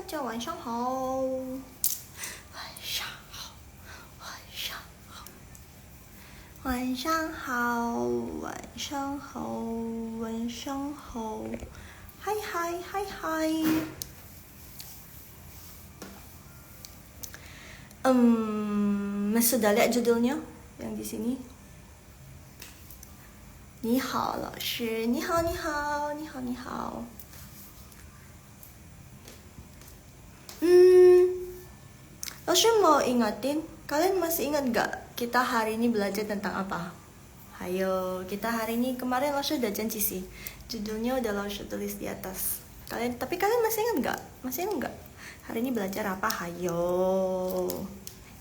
家晚上好，晚上好，晚上好，晚上好，晚上好，晚上好，hai hai hai hai. Sudah lihat judulnya yang di sini? 你好，老师，你好，你好，你好，你好。老师mau ingatin, kalian masih ingat gak kita hari ini belajar tentang apa? Hayo, kita hari ini kemarin langsung udah janji sih. Judulnya udah langsung tulis di atas. Tapi kalian masih ingat gak? Masih ingat gak? Hari ini belajar apa? Hayo.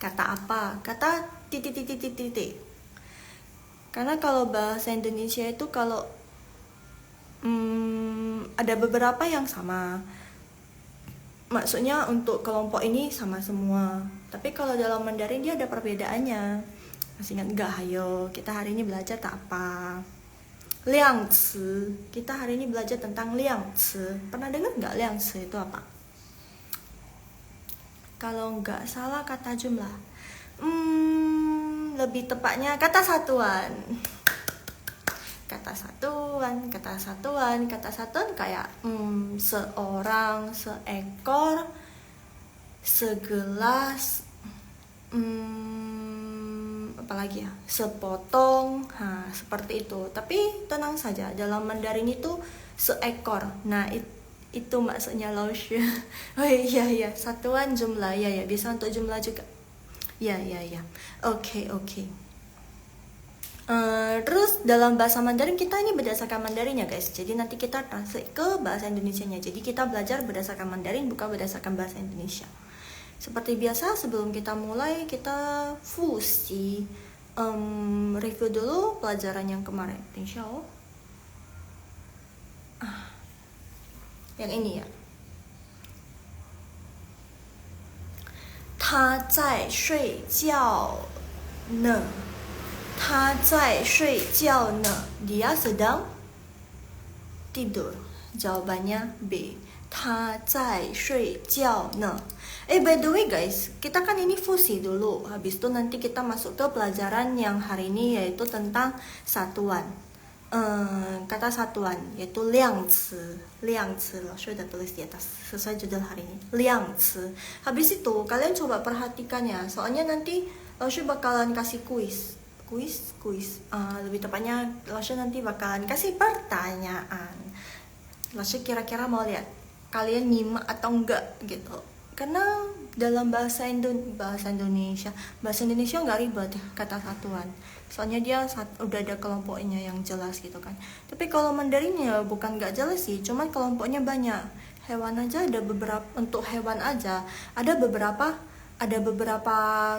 Kata apa? Kata titik. Karena kalau bahasa Indonesia itu kalau ada beberapa yang sama. Maksudnya untuk kelompok ini sama semua. Tapi kalau dalam Mandarin dia ada perbedaannya. Masih ingat gak? Hayo, kita hari ini belajar tak apa? Liang ci. Kita hari ini belajar tentang liang ci. Pernah dengar gak liang ci itu apa? Kalau nggak salah kata jumlah. Lebih tepatnya kata satuan. Kata satuan kayak seorang, seekor, segelas, apalagi ya, sepotong, seperti itu. Tapi tenang saja, dalam Mandarin itu seekor. Nah itu maksudnya laoshi. Oh iya, satuan jumlah ya, bisa untuk jumlah juga. Ya. Oke. Terus dalam bahasa Mandarin kita ini berdasarkan Mandarin ya guys. Jadi nanti kita translate ke bahasa Indonesianya. Jadi kita belajar berdasarkan Mandarin bukan berdasarkan bahasa Indonesia. Seperti biasa sebelum kita mulai kita fusi review dulu pelajaran yang kemarin. Insya-Allah. Yang ini ya. 他在睡觉呢。他在睡觉呢. Dia sedang tidur. Jawabannya B. 他在睡觉呢. By the way guys, kita kan ini fusi dulu. Habis itu nanti kita masuk ke pelajaran yang hari ini yaitu tentang satuan. Kata satuan yaitu liang ci. Loh, sudah tulis di atas sesuai judul hari ini. Liang ci. Habis itu kalian coba perhatikan ya. Soalnya nanti Laushu bakalan kasih kuis. Lebih tepatnya Laushu nanti bakalan kasih pertanyaan. Laushu kira-kira mau lihat kalian nyimak atau enggak gitu. Karena dalam bahasa Indonesia nggak ribet kata satuan. Soalnya dia udah ada kelompoknya yang jelas gitu kan. Tapi kalau Mandarin ya bukan nggak jelas sih, cuman kelompoknya banyak. Hewan aja ada beberapa, untuk hewan aja ada beberapa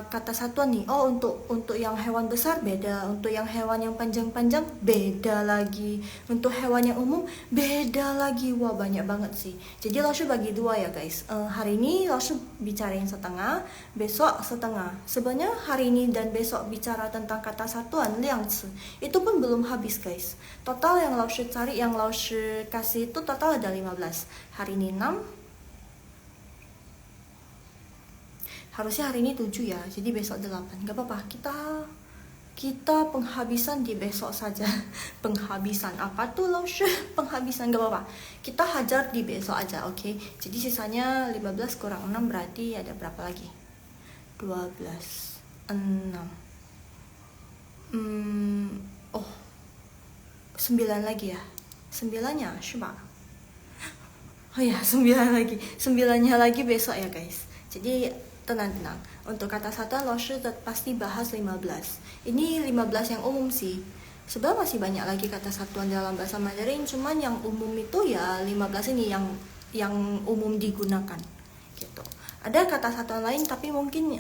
kata satuan nih. Oh, untuk yang hewan besar beda, untuk yang hewan yang panjang-panjang beda lagi, untuk hewan yang umum beda lagi. Wah, banyak banget sih. Jadi Laushu bagi dua ya guys. Hari ini Laushu bicarain setengah, besok setengah. Sebenarnya hari ini dan besok bicara tentang kata satuan liang ci. Itu pun belum habis guys. Total yang Laushu cari, yang Laushu kasih itu total ada 15. Hari ini 6. Harusnya hari ini 7 ya, jadi besok 8. Gak apa-apa, kita penghabisan di besok saja. Penghabisan apa tuh Laushu? Penghabisan gak apa-apa. Kita hajar di besok aja, oke? Jadi sisanya 15 kurang 6 berarti ada berapa lagi? 12, 6. 9 lagi ya. 9-nya, coba. Oh ya, 9 lagi. 9-nya lagi besok ya guys. Jadi tenang. Untuk kata satuan Laushu pasti bahas 15. Ini 15 yang umum sih. Sebenarnya masih banyak lagi kata satuan dalam bahasa Mandarin, cuman yang umum itu ya 15 ini yang umum digunakan gitu. Ada kata satuan lain tapi mungkin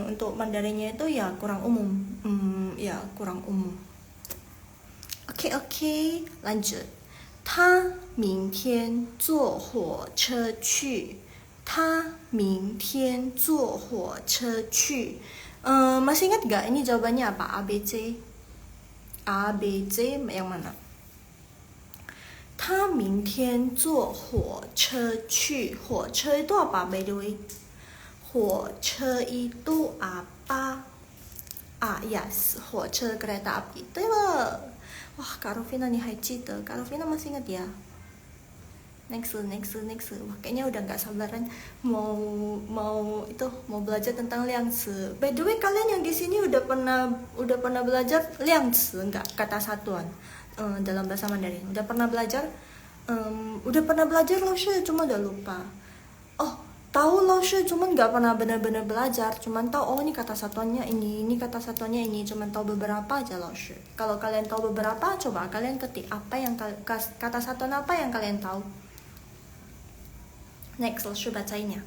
untuk Mandarinnya itu ya kurang umum. Kurang umum. Oke, lanjut. 他明天坐火车去. 他明天坐火车去. Masih ingat gak ini jawabannya apa? ABC yang mana? 他明天坐火车去。火车itu apa by the way? 火车itu apa? Yes, 火车 kereta api. 对了。Wah, Kak Rufina nih还记得. Kak Rufina masih ingat ya? Next. Wah, kayaknya udah nggak sabaran mau belajar tentang 量词. By the way, kalian yang di sini udah pernah belajar 量词 nggak? Kata satuan dalam bahasa Mandarin. Udah pernah belajar? Udah pernah belajar 老师 cuma udah lupa. Oh, tahu 老师 cuma nggak pernah benar-benar belajar. Cuman tahu ini kata satuannya ini kata satuannya ini. Cuman tahu beberapa aja 老师. Kalau kalian tahu beberapa, coba kalian ketik apa yang kata satuan apa yang kalian tahu. Next, 老师 bacain ya.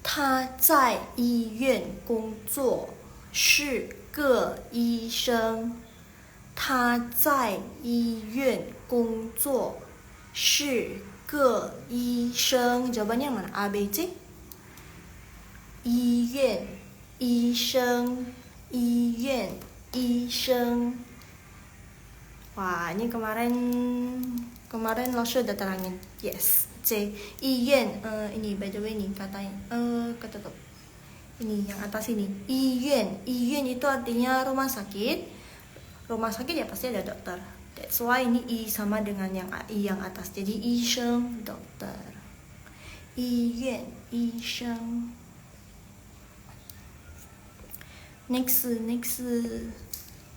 他在医院工作，是个医生。他在医院工作，是个医生。Jawabannya mana? A, B, C? 医院，医生，医院，医生。Wah, ini kemarin 老师 udah terangin. Yes. C, 医院, ini by the way nih katanya, kata tuh, ini yang atas ini, 医院itu artinya rumah sakit ya pasti ada dokter. That's why ini I sama dengan yang I yang atas, jadi 医生 dokter, 医院医生。Next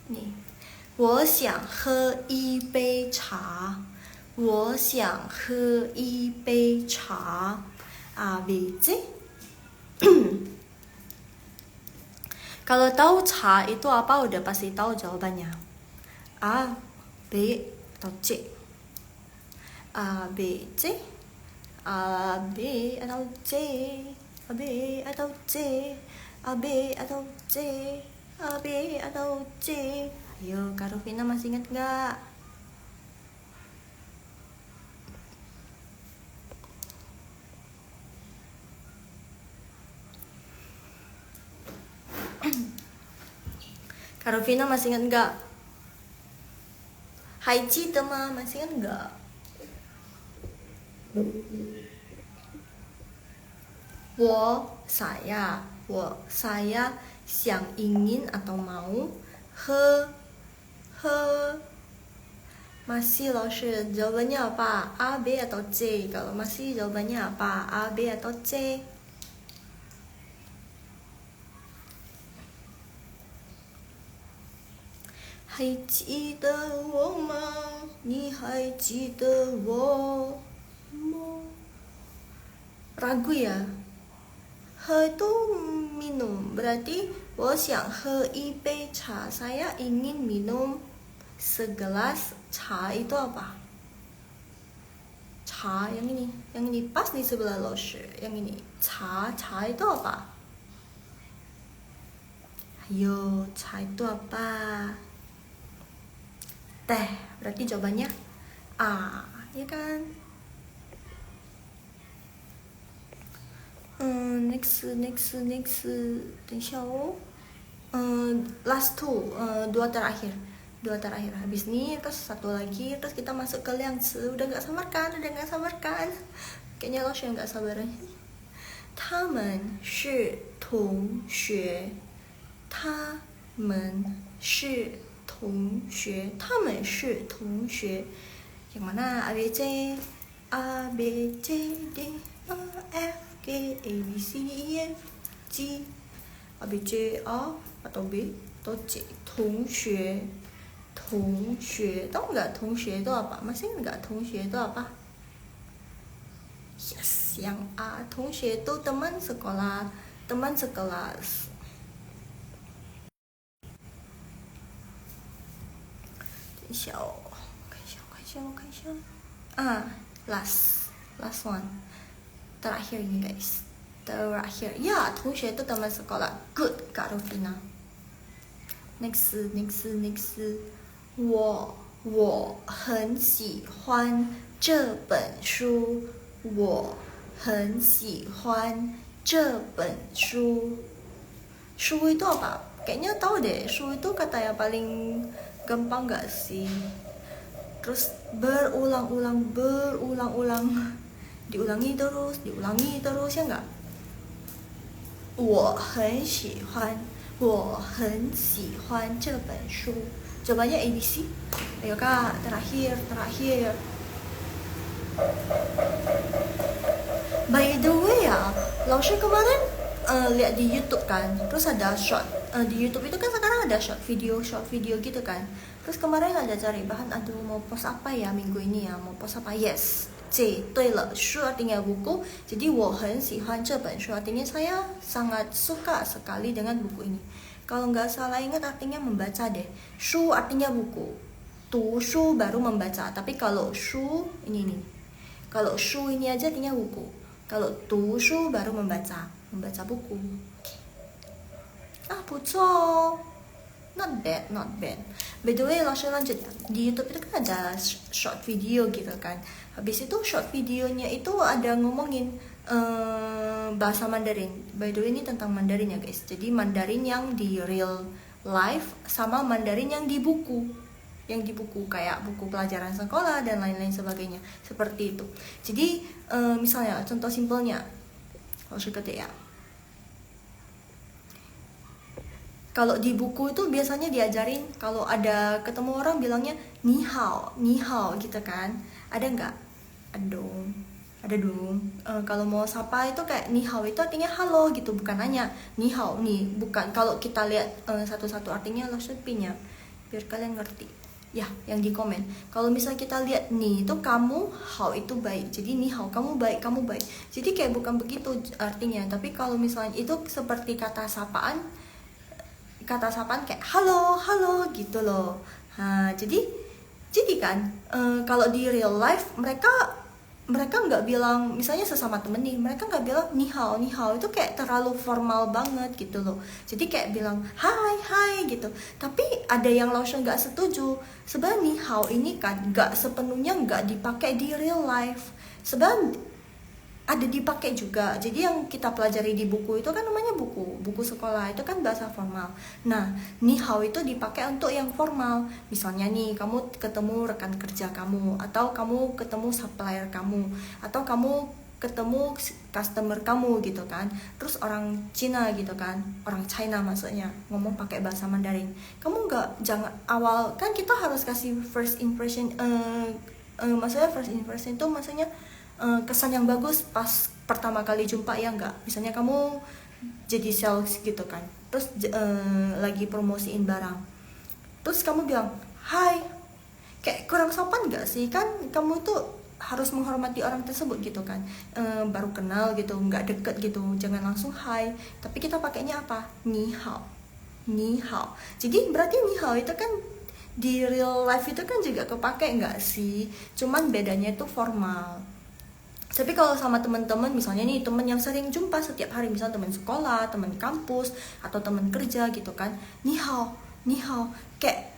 nih, 我想喝一杯茶。我想喝一杯茶。A, B, C. Kalau tahu cha itu apa udah pasti tahu jawabannya. A, B, atau C. A, B, C. A, B, atau C. A, B, atau C. A, B, atau C. A, B, atau C. Ayo, Kak Rufina masih ingat nggak? Kak Rufina masih ingat nggak? Hai Cita mah masih ingat nggak? saya 想 ingin atau mau masih 老师 jawabannya apa? A, B atau C? Kalau masih jawabannya apa? A, B atau C? Hai 记得我吗？你还记得我吗？ Ragu ya? He itu minum, berarti 我想喝一杯茶, saya ingin minum segelas cha itu apa? Cha yang ini pas di sebelah 老师, yang ini cha itu apa? Ayo, cha itu apa? Teh, berarti jawabannya A, ya kan? Next, 等一下哦。Last two, dua terakhir. Habis ini terus satu lagi, terus kita masuk ke 量词. Udah nggak sabarkan. Kayaknya lo yang nggak sabaran. 他们是同学。Yang mana? A, B, C, A, B, C, D, E, F, G, A, B, C, D, E, F, G. A, B, C, A atau B atau C. 同学 tahu nggak 同学 itu apa? Masih nggak 同学 itu apa? Yes, yang A. 同学 itu teman sekolah, teman sekelas. Last one. Terakhir ini guys. Ya, 同学 itu teman sekolah. Good, Kak Rufina. Next. 我很喜欢这本书。我很喜欢这本书。书 itu apa? Kayaknya tahu deh.书 itu kata yang paling gampang gak sih? terus berulang-ulang diulangi terus ya enggak? 我很喜欢这本书. Jawabannya ABC. Ayo kak, terakhir. By the way ya, Lausha kemarin lihat di YouTube kan, terus ada short di YouTube itu kan sekarang ada short video gitu kan. Terus kemarin ada cari bahan, aduh mau post apa ya minggu ini ya, mau post apa? Yes, C, 对了, shu artinya buku. Jadi 我很喜欢这本书 artinya saya sangat suka sekali dengan buku ini. Kalau nggak salah ingat artinya membaca deh. Shu artinya buku, tu shu baru membaca. Tapi kalau shu ini nih, kalau shu ini aja artinya buku. Kalau tu shu baru membaca buku. Ah, 不错哦. Not bad. By the way, langsung lanjut ya. Di YouTube itu kan ada short video gitu kan. Habis itu short videonya itu ada ngomongin bahasa Mandarin. By the way, ini tentang Mandarin ya guys. Jadi Mandarin yang di real life sama Mandarin yang di buku. Yang di buku kayak buku pelajaran sekolah dan lain-lain sebagainya. Seperti itu. Jadi misalnya contoh simpelnya. Langsung ya. Kalau di buku itu biasanya diajarin kalau ada ketemu orang bilangnya ni hao gitu kan. Ada nggak? Ada dong. Kalau mau sapa itu kayak ni hao itu artinya halo gitu, bukan hanya ni hao nih, bukan. Kalau kita lihat satu-satu artinya nya biar kalian ngerti. Ya, yang di komen. Kalau misalnya kita lihat ni itu kamu, hao itu baik. Jadi ni hao kamu baik. Jadi kayak bukan begitu artinya. Tapi kalau misalnya itu seperti kata sapaan kayak halo gitu loh. Nah, jadi kan kalau di real life mereka nggak bilang, misalnya sesama temen nih, mereka nggak bilang ni hao itu kayak terlalu formal banget gitu loh. Jadi kayak bilang hai gitu. Tapi ada yang langsung nggak setuju. Sebenarnya ni hao ini kan nggak sepenuhnya nggak dipakai di real life. Sebenarnya ada dipakai juga. Jadi yang kita pelajari di buku itu kan namanya buku sekolah, itu kan bahasa formal. Nah, ni hao itu dipakai untuk yang formal. Misalnya nih, kamu ketemu rekan kerja kamu, atau kamu ketemu supplier kamu, atau kamu ketemu customer kamu gitu kan. Terus orang Cina gitu kan, orang China maksudnya, ngomong pakai bahasa Mandarin. Kamu jangan awal kan kita harus kasih first impression. Maksudnya first impression itu maksudnya kesan yang bagus pas pertama kali jumpa ya enggak. Misalnya kamu jadi sales gitu kan, terus lagi promosiin barang, terus kamu bilang hai, kayak kurang sopan gak sih? Kan kamu itu harus menghormati orang tersebut gitu kan. Baru kenal gitu, nggak deket gitu, jangan langsung hai, tapi kita pakainya apa? Ni hao. Jadi berarti ni hao itu kan di real life itu kan juga kepake nggak sih? Cuman bedanya itu formal. Tapi kalau sama teman-teman, misalnya nih teman yang sering jumpa setiap hari, misalnya teman sekolah, teman kampus, atau teman kerja gitu kan, ni hao, kayak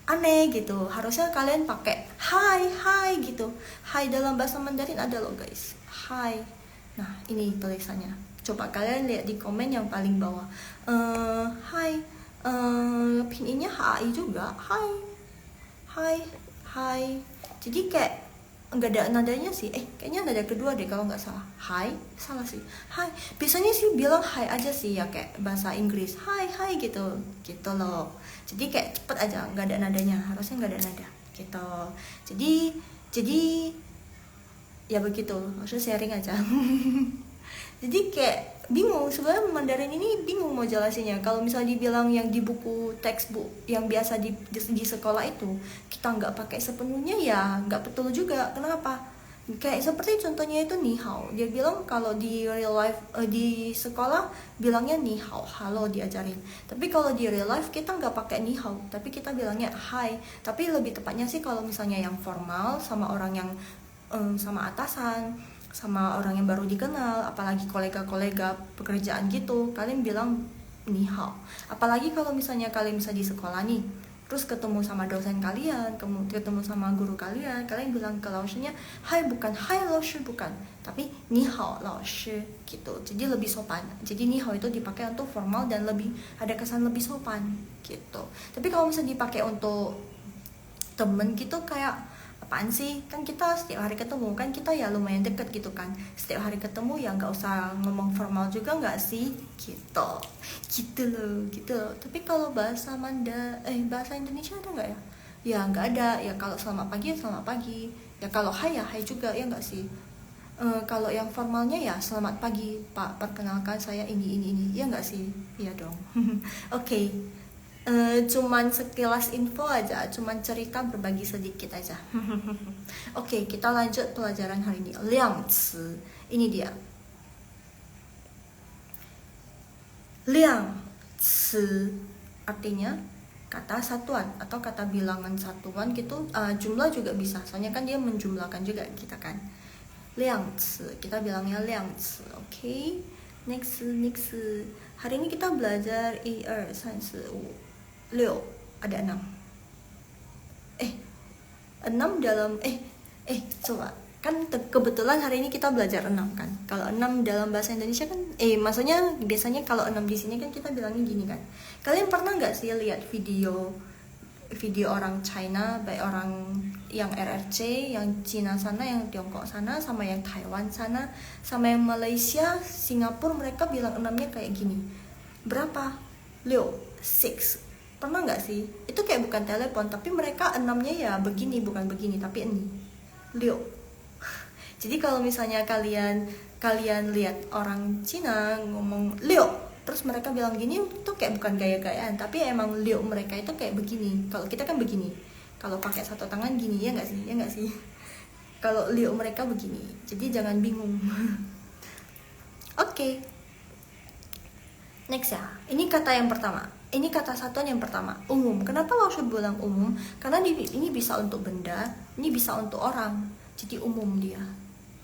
aneh gitu. Harusnya kalian pakai hai gitu. Hai dalam bahasa Mandarin ada loh guys, hai. Nah ini tulisannya. Coba kalian lihat di komen yang paling bawah. Hai, pinginnya hai juga, hai. Jadi kayak nggak ada nadanya sih, kayaknya nada kedua deh kalau nggak salah. Hai, salah sih. Hai, biasanya sih bilang hai aja sih ya, kayak bahasa Inggris hai gitu loh. Jadi kayak cepet aja, nggak ada nadanya, harusnya nggak ada nada gitu. Jadi ya begitu, maksudnya sharing aja. Jadi kayak bingung sebenarnya Mandarin ini, bingung mau jelasinnya. Kalau misalnya dibilang yang di buku textbook yang biasa di sekolah itu kita nggak pakai sepenuhnya, ya nggak betul juga. Kenapa? Kayak seperti contohnya itu ni hao, dia bilang kalau di real life di sekolah bilangnya ni hao, halo diajarin. Tapi kalau di real life kita nggak pakai ni hao, tapi kita bilangnya hai. Tapi lebih tepatnya sih kalau misalnya yang formal sama orang yang sama atasan, sama orang yang baru dikenal, apalagi kolega-kolega pekerjaan gitu, kalian bilang ni hao. Apalagi kalau misalnya kalian bisa di sekolah nih, terus ketemu sama dosen kalian, ketemu sama guru kalian bilang ke laoshnya hai, bukan hai laoshi, bukan, tapi ni hao laoshi gitu. Jadi lebih sopan. Jadi ni hao itu dipakai untuk formal dan lebih ada kesan lebih sopan gitu. Tapi kalau misalnya dipakai untuk temen gitu kayak apaan sih, kan kita setiap hari ketemu, kan kita ya lumayan deket gitu kan, setiap hari ketemu ya nggak usah ngomong formal juga nggak sih, gitu loh. Tapi kalau bahasa Indonesia ada nggak ya? Ya nggak ada ya. Kalau selamat pagi ya selamat pagi ya, kalau hai ya hai juga ya nggak sih. Kalau yang formalnya ya selamat pagi Pak, perkenalkan saya ini ya nggak sih, iya dong. Oke. Cuman sekilas info aja, cuman cerita berbagi sedikit aja. Oke, kita lanjut pelajaran hari ini. Liang ci, ini dia. Liang ci artinya kata satuan atau kata bilangan satuan gitu. Jumlah juga bisa, soalnya kan dia menjumlahkan juga kita kan. Liang ci, kita bilangnya liang ci. Oke. Next. Hari ini kita belajar 1 2 3 4 5 6. Ada 6. 6 dalam coba. Kan kebetulan hari ini kita belajar 6 kan. Kalau 6 dalam bahasa Indonesia kan maksudnya biasanya kalau 6 di sini kan kita bilangnya gini kan. Kalian pernah nggak sih lihat video orang China, baik orang yang RRC, yang Cina sana, yang Tiongkok sana, sama yang Taiwan sana, sama yang Malaysia, Singapura, mereka bilang 6-nya kayak gini. Berapa? 6. Pernah nggak sih? Itu kayak bukan telepon, tapi mereka 6-nya ya begini, bukan begini, tapi ini. 6. Jadi kalau misalnya kalian lihat orang Cina ngomong 6, terus mereka bilang gini, itu kayak bukan gaya-gayaan, tapi emang liuk mereka itu kayak begini. Kalau kita kan begini, kalau pakai satu tangan gini, ya nggak sih? Kalau liuk mereka begini, jadi jangan bingung. Oke. Next ya, ini kata yang pertama, ini kata satuan yang pertama, umum. Kenapa Laoshi bilang umum? Karena ini bisa untuk benda, ini bisa untuk orang, jadi umum dia.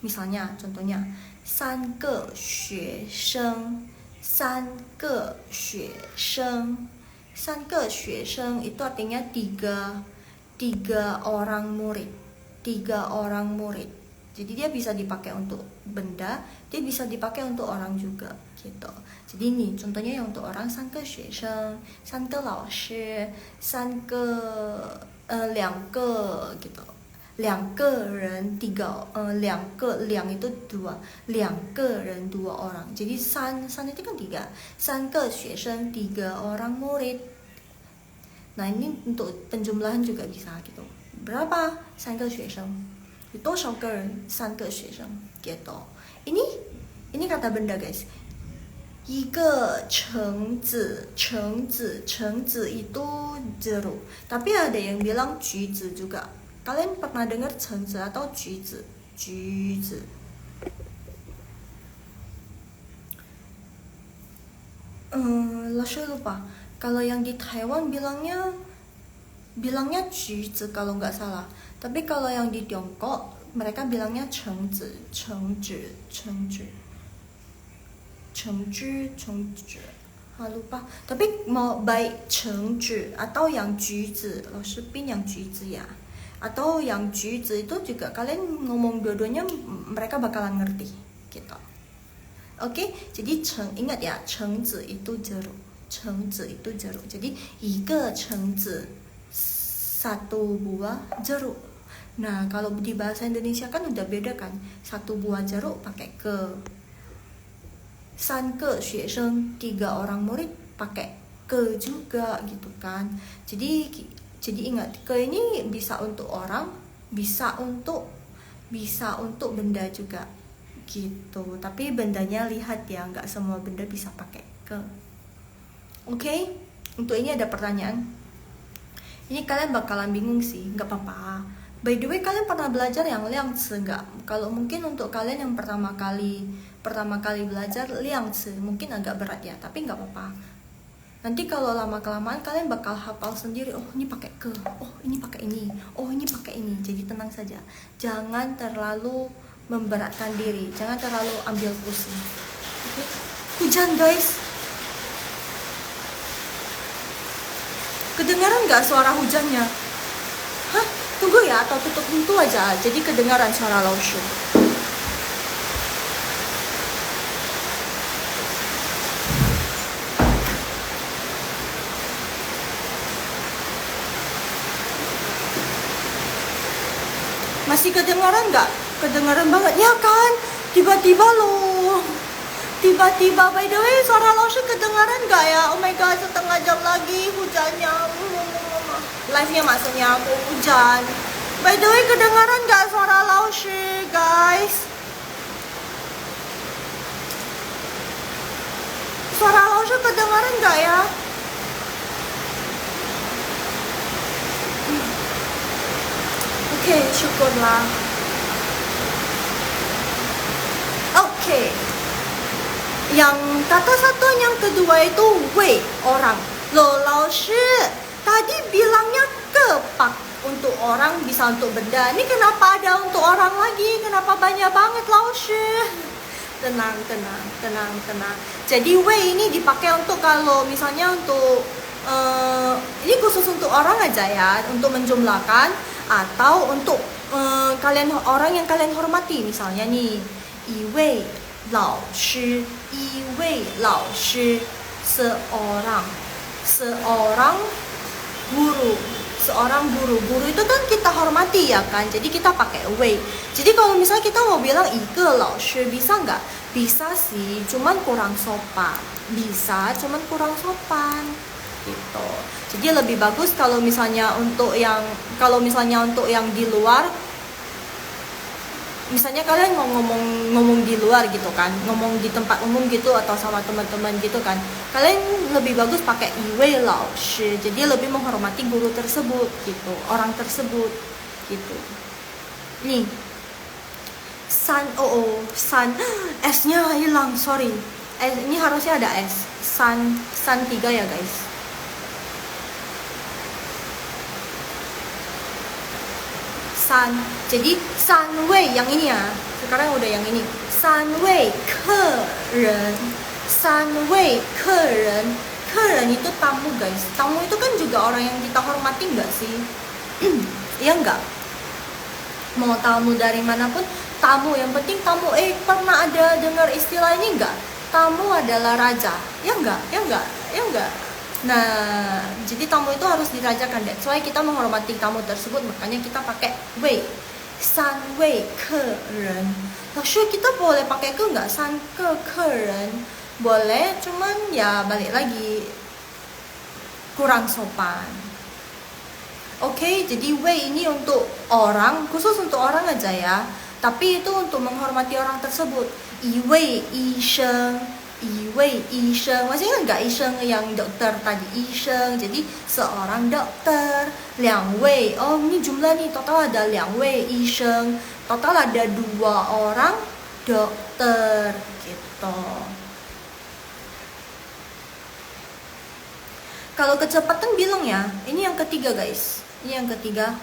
Misalnya, contohnya, 3个学生，3个学生itu artinya tiga orang murid. Jadi dia bisa dipakai untuk benda, dia bisa dipakai untuk orang juga gitu. Jadi ini contohnya yang untuk orang 3个学生，3个老师，2个gitu. 2个人两itu dua, 2个人dua orang. Jadi san itu kan 3. 3个学生3 orang murid. Nah, ini untuk penjumlahan juga bisa gitu. Berapa 3个学生？有多少个人？3个学生 gitu. Ini kata benda, guys. 一个橙子itu jeruk. Tapi ada yang bilang 橘子 juga. Kalian pernah dengar 橙子 atau 橘子？Lalu lupa. Kalau yang di Taiwan bilangnya 橘子 kalau nggak salah. Tapi kalau yang di Tiongkok mereka bilangnya 橙子。lupa. Tapi mau baik 橙子 atau yang 橘子，老师bin yang 橘子ya. Atau yang 橘子 itu juga kalian ngomong dua-duanya mereka bakalan ngerti gitu. Oke, jadi ingat ya, 橙子 itu jeruk. Jadi 一个橙子 satu buah jeruk. Nah, kalau di bahasa Indonesia kan udah beda kan. Satu buah jeruk pakai ke. 3个学生 3 orang murid pakai ke juga gitu kan. Jadi ingat, ke ini bisa untuk orang, bisa untuk benda juga gitu. Tapi bendanya lihat ya, nggak semua benda bisa pakai ke. Oke, untuk ini ada pertanyaan. Ini kalian bakalan bingung sih, nggak apa-apa. By the way, kalian pernah belajar yang liangci nggak? Kalau mungkin untuk kalian yang pertama kali belajar liangci mungkin agak berat ya, tapi nggak apa-apa. Nanti kalau lama-kelamaan kalian bakal hafal sendiri. Oh, ini pakai ke. Oh, ini pakai ini. Oh, ini pakai ini. Jadi tenang saja. Jangan terlalu memberatkan diri. Jangan terlalu ambil pusing. Okay? Hujan, guys. Kedengaran nggak suara hujannya? Hah? Tunggu ya, atau tutup pintu aja. Jadi kedengaran suara Laoshi. Masih kedengaran nggak? Kedengaran banget ya kan? Tiba-tiba loh. Tiba-tiba, by the way, suara Laoshi kedengaran nggak ya? Oh my god, setengah jam lagi hujannya. Live-nya maksudnya aku hujan. By the way, kedengaran nggak suara Laoshi, guys? Suara Laoshi kedengaran nggak ya? Oke, syukurlah. Oke. Yang kata satu, yang kedua itu wei, orang. Loh, Laoshi, tadi bilangnya kepak untuk orang, bisa untuk benda. Ini kenapa ada untuk orang lagi? Kenapa banyak banget, Laoshi? Tenang. Jadi wei ini dipakai untuk kalau misalnya untuk ini khusus untuk orang aja ya, untuk menjumlahkan atau untuk kalian orang yang kalian hormati, misalnya nih, 一位老师, 一位老师, seorang guru. Guru itu kan kita hormati ya kan, jadi kita pakai wei. Jadi kalau misalnya kita mau bilang 一个老师 bisa nggak? Bisa sih, cuman kurang sopan. Gitu. Jadi lebih bagus kalau misalnya untuk yang di luar, misalnya kalian mau ngomong di luar gitu kan, ngomong di tempat umum gitu atau sama teman-teman gitu kan, kalian lebih bagus pakai 一位老师, jadi lebih menghormati guru tersebut gitu, orang tersebut gitu. Nih, san S-nya hilang, sorry. Ini harusnya ada S. San 3 ya guys. San, jadi san wei yang ini ya. Sekarang udah yang ini. San wei keren. Keren itu tamu guys. Tamu itu kan juga orang yang kita hormati nggak sih? Iya nggak? Mau tamu dari manapun, tamu yang penting tamu. Pernah ada dengar istilah ini nggak? Tamu adalah raja. Ya nggak? Nah, jadi tamu itu harus dirajakan. That's why kita menghormati tamu tersebut, makanya kita pakai wei. San wei keren. Lalu kita boleh pakai ke nggak? San ke keren. Boleh, cuman ya balik lagi kurang sopan. Oke, jadi wei ini untuk orang, khusus untuk orang aja ya. Tapi itu untuk menghormati orang tersebut. 一位医生, masih ingat nggak医生 yang dokter tadi? 医生, jadi seorang dokter. 2位, ini jumlah nih, total ada 2位医生, total ada 2 orang dokter gitu. Kalau kecepatan bilang ya, ini yang ketiga guys, ini yang ketiga,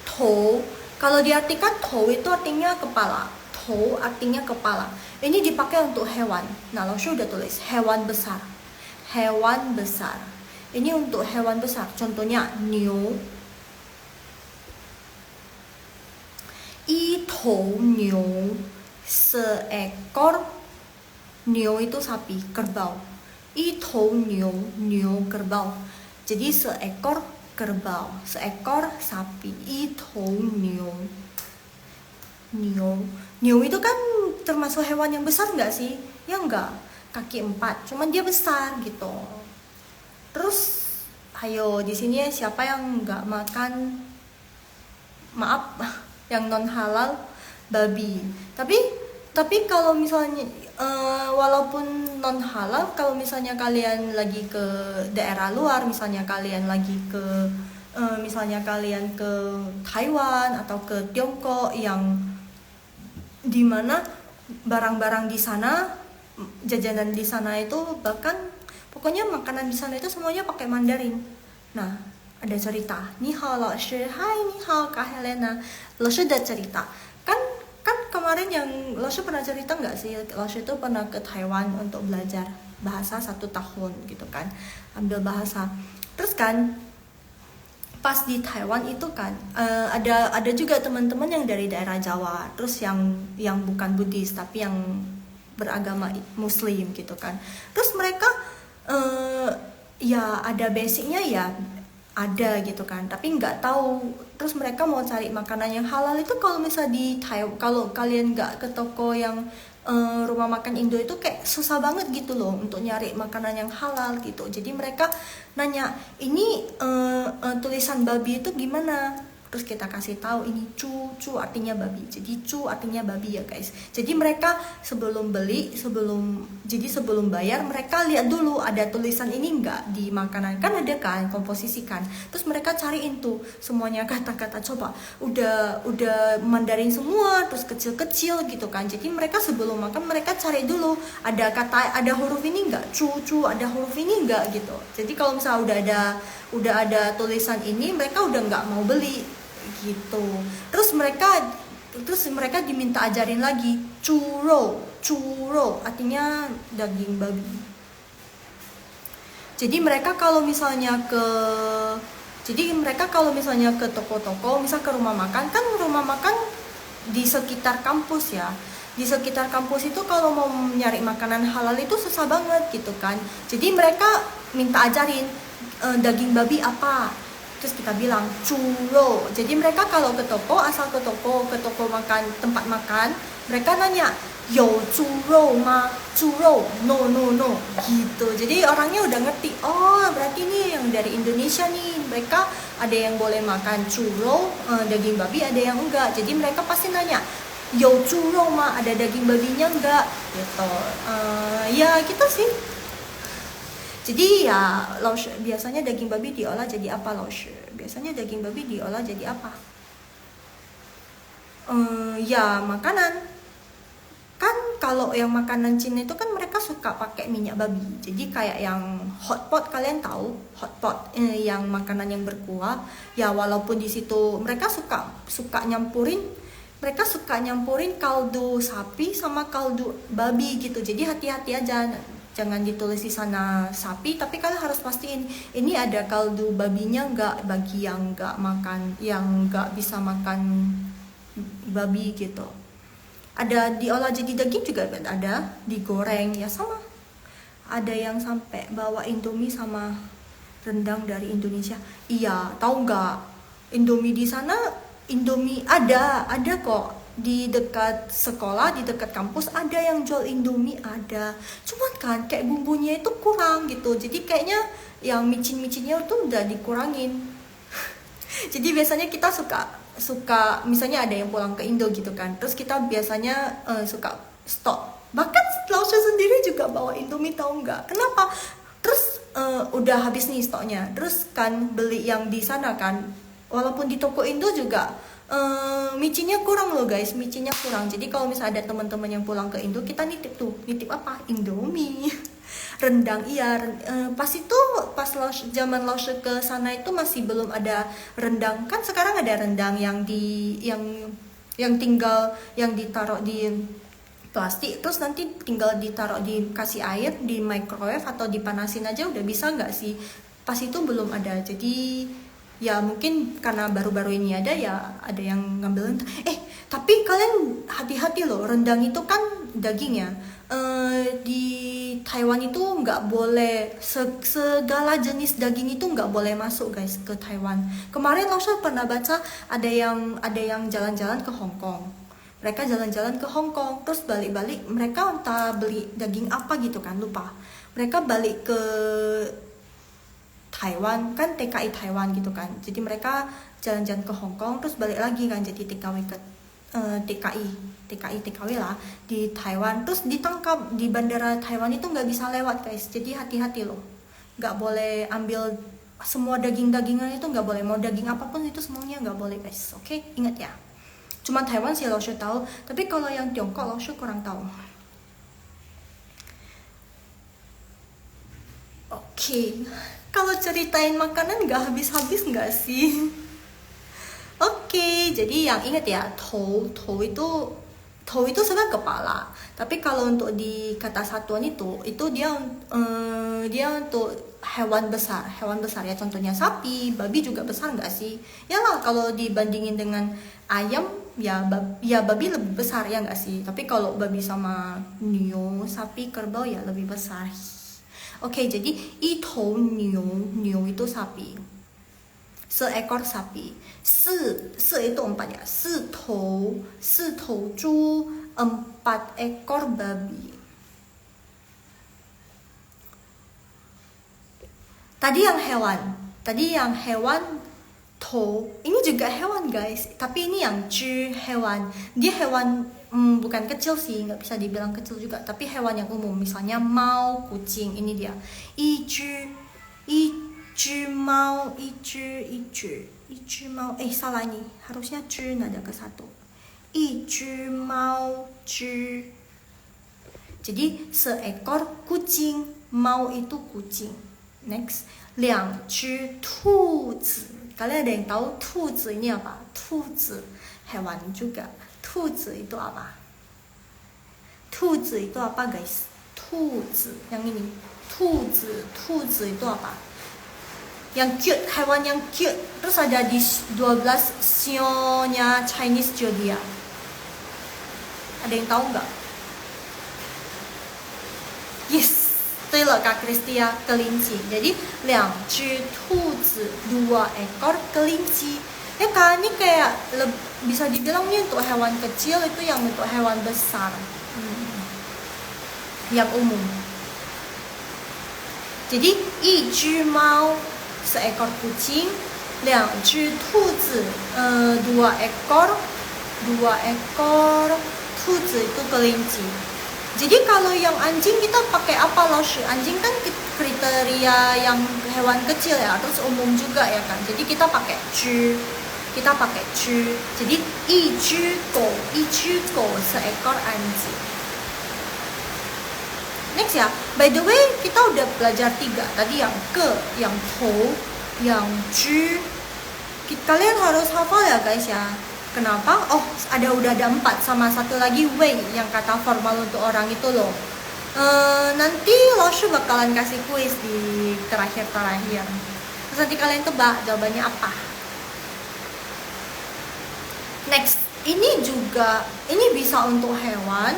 tou. Kalau diartikan tou itu artinya kepala, tou artinya kepala. Ini dipakai untuk hewan. Nah, Laoshi udah tulis hewan besar. Ini untuk hewan besar. Contohnya niu. 一头牛, seekor niu itu sapi, kerbau. 一头牛, kerbau. Jadi seekor kerbau, seekor sapi. 一头牛. Niu itu kan termasuk hewan yang besar nggak sih? Ya nggak, kaki 4, cuman dia besar gitu. Terus, ayo di sini siapa yang nggak makan, maaf, yang non halal babi. Tapi kalau misalnya walaupun non halal, kalau misalnya kalian lagi ke daerah luar, misalnya kalian ke Taiwan atau ke Tiongkok yang dimana barang-barang di sana, jajanan di sana itu, bahkan pokoknya makanan di sana itu semuanya pakai Mandarin. Nah, ada cerita, ni hao Laoshi, hai ni hao Kak Helena. Laoshi udah cerita kan kemarin yang Laoshi pernah cerita nggak sih, Laoshi itu pernah ke Taiwan untuk belajar bahasa 1 tahun gitu kan, ambil bahasa. Terus kan pas di Taiwan itu kan ada juga teman-teman yang dari daerah Jawa, terus yang bukan Buddhis tapi yang beragama Muslim gitu kan. Terus mereka ya ada basicnya ya, ada gitu kan, tapi nggak tahu. Terus mereka mau cari makanan yang halal itu kalau misalnya di Thailand, kalau kalian nggak ke toko yang rumah makan Indo itu kayak susah banget gitu loh untuk nyari makanan yang halal gitu. Jadi mereka nanya, ini tulisan babi itu gimana? Terus kita kasih tahu ini cu artinya babi. Jadi cu artinya babi ya guys. Jadi mereka sebelum beli, sebelum bayar mereka lihat dulu ada tulisan ini enggak di makanan, kan ada kan komposisi kan. Terus mereka cariin tuh semuanya kata-kata, coba udah Mandarin semua, terus kecil-kecil gitu kan. Jadi mereka sebelum makan mereka cari dulu ada kata, ada huruf ini enggak, cu ada huruf ini enggak gitu. Jadi kalau misalnya udah ada tulisan ini mereka udah nggak mau beli gitu. Terus mereka diminta ajarin lagi churro artinya daging babi. Jadi mereka kalau misalnya ke toko-toko, misal ke rumah makan, kan rumah makan di sekitar kampus ya. Di sekitar kampus itu kalau mau nyari makanan halal itu susah banget gitu kan. Jadi mereka minta ajarin daging babi apa. Terus kita bilang churro. Jadi mereka kalau ke toko, asal ke toko makan, tempat makan, mereka nanya, yo churro ma, churro, no gitu. Jadi orangnya udah ngerti, oh berarti ini yang dari Indonesia nih. Mereka ada yang boleh makan churro, daging babi, ada yang enggak. Jadi mereka pasti nanya, yo churro ma, ada daging babinya enggak gitu. Ya gitu sih. Jadi ya laoshi, biasanya daging babi diolah jadi apa laoshi? Biasanya daging babi diolah jadi apa? Ya makanan. Kan kalau yang makanan Cina itu kan mereka suka pakai minyak babi. Jadi kayak yang hotpot, kalian tahu hotpot yang makanan yang berkuah. Ya walaupun di situ mereka suka nyampurin. Mereka suka nyampurin kaldu sapi sama kaldu babi gitu. Jadi hati-hati aja. Jangan ditulis di sana sapi, tapi kalian harus pastiin ini ada kaldu babinya nggak, bagi yang nggak makan, yang nggak bisa makan babi gitu. Ada diolah jadi daging juga ada, digoreng ya sama. Ada yang sampai bawa Indomie sama rendang dari Indonesia. Iya, tahu nggak? Indomie di sana, Indomie ada kok. Di dekat sekolah, di dekat kampus ada yang jual Indomie, ada. Cuman kan kayak bumbunya itu kurang gitu. Jadi kayaknya yang micin-micinnya tuh udah dikurangin. Jadi biasanya kita suka misalnya ada yang pulang ke Indo gitu kan. Terus kita biasanya suka stok. Bahkan Laosha sendiri juga bawa Indomie, tahu nggak? Kenapa? Terus udah habis nih stoknya. Terus kan beli yang di sana kan. Walaupun di toko Indo juga micinnya kurang loh guys, micinnya kurang. Jadi kalau misalnya ada teman-teman yang pulang ke Indo, kita nitip apa? Indomie. Rendang, iya. Pas zaman Laosha ke sana itu masih belum ada rendang. Kan sekarang ada rendang yang tinggal yang ditaruh di plastik, terus nanti tinggal ditaruh, dikasih air, di microwave atau dipanasin aja udah bisa nggak sih? Pas itu belum ada. Jadi ya mungkin karena baru-baru ini ada, ya ada yang ngambil. Tapi kalian hati-hati loh, rendang itu kan daging ya. Di Taiwan itu nggak boleh, segala jenis daging itu nggak boleh masuk guys ke Taiwan. Kemarin Laosha pernah baca ada yang jalan-jalan ke Hong Kong. Mereka jalan-jalan ke Hong Kong, terus balik-balik mereka entah beli daging apa gitu kan, lupa. Mereka balik ke Taiwan, kan TKI Taiwan gitu kan. Jadi mereka jalan-jalan ke Hong Kong terus balik lagi kan, jadi TKW lah di Taiwan. Terus ditangkap di bandara Taiwan, itu nggak bisa lewat guys. Jadi hati-hati loh, nggak boleh ambil semua daging-dagingan itu, nggak boleh. Mau daging apapun itu semuanya nggak boleh guys. Oke, ingat ya. Cuma Taiwan sih Laosha tahu, tapi kalau yang Tiongkok Laosha kurang tahu. Oke. Kalau ceritain makanan nggak habis-habis nggak sih? Oke, jadi yang ingat ya, tou itu sebenarnya kepala. Tapi kalau untuk di kata satuan itu dia untuk hewan besar ya. Contohnya sapi, babi juga besar nggak sih? Ya lah, kalau dibandingin dengan ayam ya babi lebih besar ya nggak sih? Tapi kalau babi sama nio, sapi, kerbau ya lebih besar. Oke, jadi 一头牛 itu sapi. seekor sapi. Se itu 4 ya. 4头猪, 4 ekor babi. Tadi yang hewan to, ini juga hewan guys, tapi ini yang ju hewan. Dia hewan bukan kecil sih, nggak bisa dibilang kecil juga, tapi hewan yang umum. Misalnya mau, kucing, ini dia. Iju mau, salah ini, harusnya ju nada ke satu. Iju mau ju. Jadi seekor kucing, mau itu kucing. Next, 2只兔子. Kalian ada yang tahu 兔子 ini apa? 兔子 hewan juga. 兔子 itu apa? 兔子 itu apa guys? 兔子 yang ini. 兔子 itu apa? Yang cute, hewan yang cute. Terus ada di 12 sionya Chinese zodiac. Ada yang tahu nggak? Yes, 对了 Kak Kristia, kelinci. Jadi 2只兔子, 2 ekor kelinci. Ya kan, ini kayak bisa dibilang ini untuk hewan kecil, itu yang untuk hewan besar. Yang umum. Jadi 1只猫, seekor kucing, 2只兔子, 2 ekor 兔子 itu kelinci. Jadi kalau yang anjing kita pakai apa laoshi? Anjing kan kriteria yang hewan kecil ya, terus umum juga ya kan. Jadi kita pakai ju. Jadi 1只狗 seekor anjing. Next ya. By the way, kita udah belajar 3. Tadi yang ke, yang to, yang ju. Kalian harus hafal ya guys ya. Kenapa? Oh, udah ada 4 sama satu lagi wei yang kata formal untuk orang itu loh. Nanti Laoshi bakalan kasih kuis di terakhir. Terus nanti kalian tebak jawabannya apa. Next, ini bisa untuk hewan,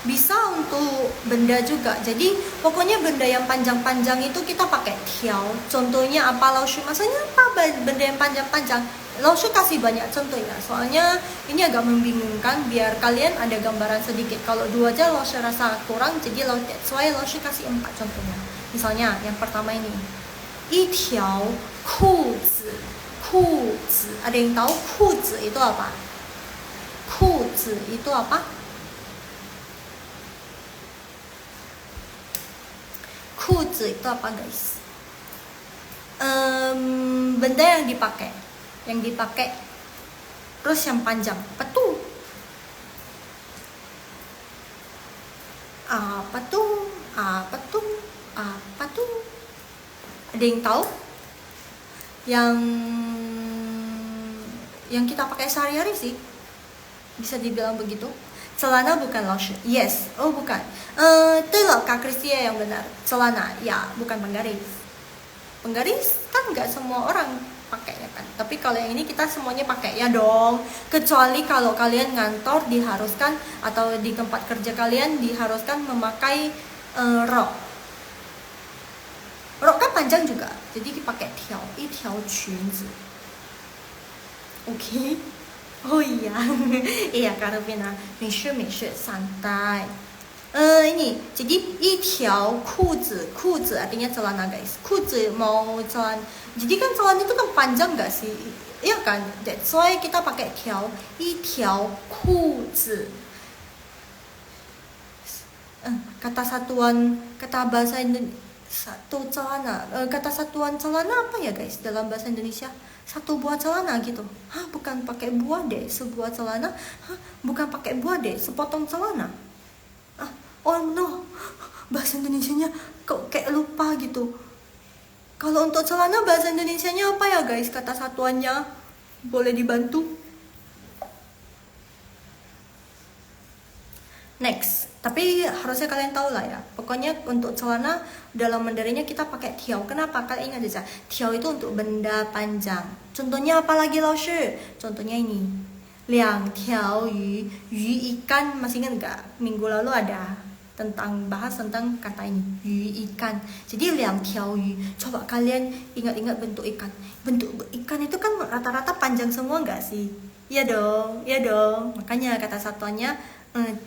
bisa untuk benda juga. Jadi pokoknya benda yang panjang-panjang itu kita pakai tiao. Contohnya apa Laoshi? Maksudnya apa benda yang panjang-panjang? Laoshi kasih banyak contoh ya, soalnya ini agak membingungkan, biar kalian ada gambaran sedikit. Kalau 2 aja Laoshi rasa kurang, jadi that's why Laoshi kasih 4 contohnya. Misalnya yang pertama ini, 1条裤子. Ada yang tahu 裤子 itu apa? 裤子 itu apa? Kuzi itu apa guys? Benda yang dipakai, terus yang panjang. Apa tuh? Ada yang tahu? Yang kita pakai sehari-hari sih, bisa dibilang begitu. Celana bukan Laoshi. Yes. Oh bukan. Itu loh Kak Kristia yang benar. Celana ya bukan penggaris. Penggaris kan nggak semua orang pakai ya kan. Tapi kalau yang ini kita semuanya pakai ya dong. Kecuali kalau kalian ngantor diharuskan, atau di tempat kerja kalian diharuskan memakai rok. Rok kan panjang juga. Jadi dipakai tiao, 1条裙子. Oke. Oh iya. Iya Kak Rubina. 没事 santai. Ini jadi 1条裤子artinya celana guys. 裤子 mau celana. Jadi kan celana itu kan panjang gak sih? Iya kan? That's why kita pakai 条1条裤子. Kata bahasa Indonesia kata satuan celana apa ya guys dalam bahasa Indonesia? Satu buah celana gitu. Bukan pakai buah deh, sebuah celana. Bukan pakai buah deh, sepotong celana. Oh no, bahasa Indonesianya kok kayak lupa gitu. Kalau untuk celana bahasa Indonesianya apa ya guys kata satuannya? Boleh dibantu? Next, tapi harusnya kalian tahu lah ya. Pokoknya untuk celana dalam Mandarinnya kita pakai tiao. Kenapa? Kalian ingat aja, tiao itu untuk benda panjang. Contohnya apa lagi Laoshi? Contohnya ini, 2条鱼 ikan, masih ingat nggak? Minggu lalu ada bahas tentang kata ini, yu ikan. Jadi 2条鱼, coba kalian ingat-ingat bentuk ikan. Bentuk ikan itu kan rata-rata panjang semua nggak sih? Iya dong, iya dong. Makanya kata satuannya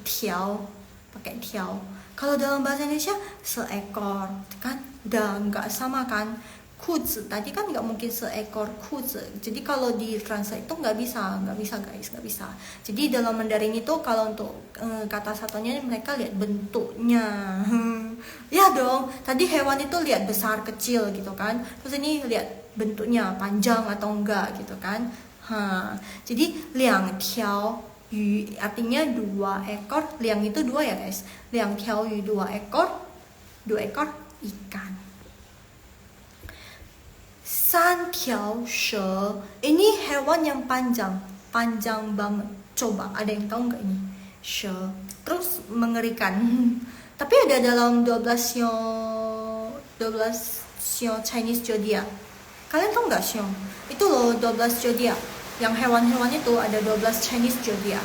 tiao, pakai tiao. Kalau dalam bahasa Indonesia seekor, kan udah nggak sama kan? Kuzi tadi kan nggak mungkin seekor kuzi, jadi kalau di translate itu nggak bisa guys, nggak bisa. Jadi dalam Mandarin itu kalau untuk kata satunya mereka lihat bentuknya. Ya dong, tadi hewan itu lihat besar kecil gitu kan, terus ini lihat bentuknya panjang atau enggak gitu kan. Jadi 2条鱼 artinya 2 ekor, 2 itu 2 ya guys, 2条鱼 2 ekor, 2 ekor ikan. 3条蛇 ini hewan yang panjang banget. Coba ada yang tahu nggak ini? She, terus mengerikan. Tapi ada dalam 12 sio Chinese zodiac. Kalian tahu nggak sio? Itu loh 12 zodiac. Yang hewan-hewan itu ada 12 Chinese zodiac.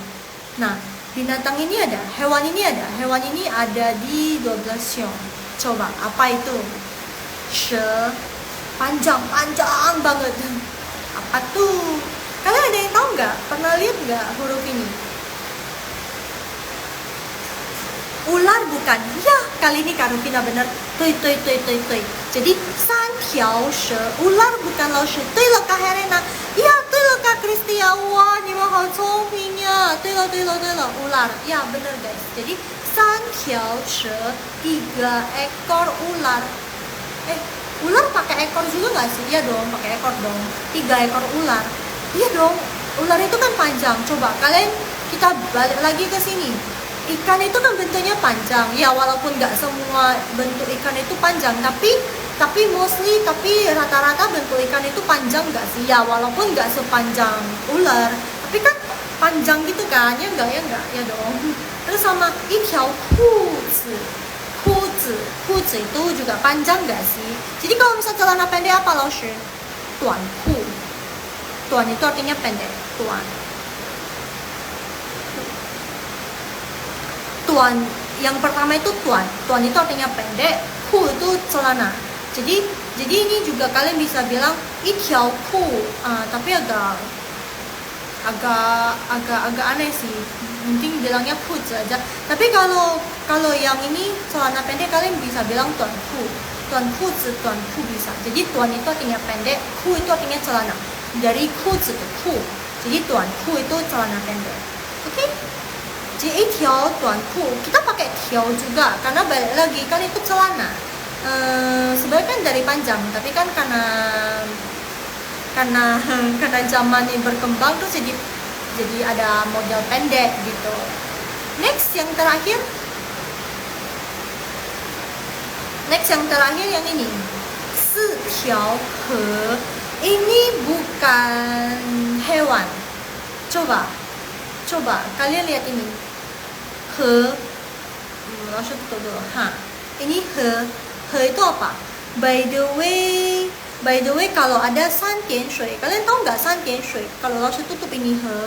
Nah, binatang ini ada, hewan ini ada di 12 sio. Coba apa itu? She, panjang banget. Apa tuh? Kalian ada yang tahu nggak? Pernah lihat nggak huruf ini? Ular bukan? Ya, kali ini Kak Rufina benar. Tui. Jadi 3条蛇 ular bukan 老师。对了Kak Helena. Ya, 对了Kak Kristia. Wah, 你们好聪明呀。对了 ular. Ya, benar guys. Jadi 3条蛇 3 ekor ular. Ular pakai ekor juga nggak sih? Iya dong, pakai ekor dong. 3 ekor ular. Iya dong, ular itu kan panjang. Coba kita balik lagi ke sini. Ikan itu kan bentuknya panjang. Ya walaupun nggak semua bentuk ikan itu panjang, tapi rata-rata bentuk ikan itu panjang nggak sih? Ya walaupun nggak sepanjang ular, tapi kan panjang gitu kan? Ya nggak, ya dong. Terus sama 1条裤子itu juga panjang gak sih? Jadi kalau misalnya celana pendek apa laushe? Tuan ku. Tuan itu artinya pendek. Tuan yang pertama itu tuan. Tuan itu artinya pendek. Ku itu celana. Jadi ini juga kalian bisa bilang 1条裤. Tapi agak aneh sih. Mending bilangnya putz aja. Tapi kalau yang ini celana pendek kalian bisa bilang tuan ku bisa. Jadi tuan itu artinya pendek, ku itu artinya celana. Dari ku ke ku. Jadi tuan ku itu celana pendek. Oke? Jadi 1条 tuan ku. Kita pakai 条 juga karena balik lagi kan itu celana. Sebenarnya kan dari panjang, tapi kan karena zaman ini berkembang terus jadi ada model pendek gitu. Next yang terakhir yang ini 4条河 ini bukan hewan. Coba kalian lihat ini he. Langsung tutup dulu. Ini he itu apa? By the way kalau ada 3点水, kalian tahu nggak 3点水? Kalau langsung tutup ini he.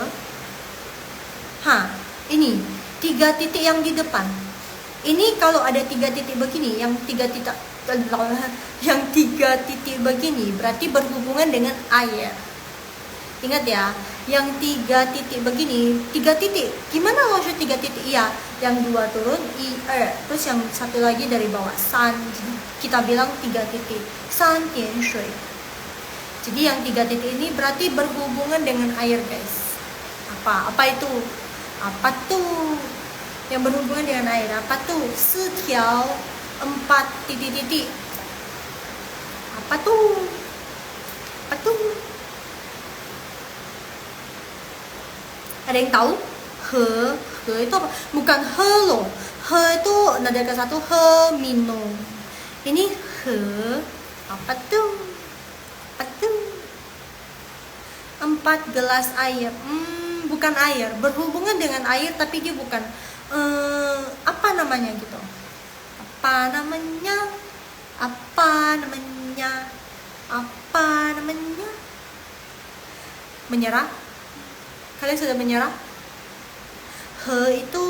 Ini 3 titik yang di depan. Ini kalau ada 3 titik begini, yang 3 titik begini berarti berhubungan dengan air. Ingat ya, yang 3 titik begini, 3 titik. Gimana langsung 3 titik? Iya, yang 2 turun terus yang satu lagi dari bawah san. Kita bilang 3 titik. 3点水. Jadi yang 3 titik ini berarti berhubungan dengan air guys. Apa itu? Apa tuh? Yang berhubungan dengan air apa tuh? 4条 4 titik-titik. Apa tuh? Ada yang tahu? He itu apa? Bukan he loh. He itu nada ke satu, he minum. Ini he apa tuh? 4 gelas air. Bukan air, berhubungan dengan air tapi dia bukan apa namanya gitu. Apa namanya? Menyerah? Kalian sudah menyerah? He itu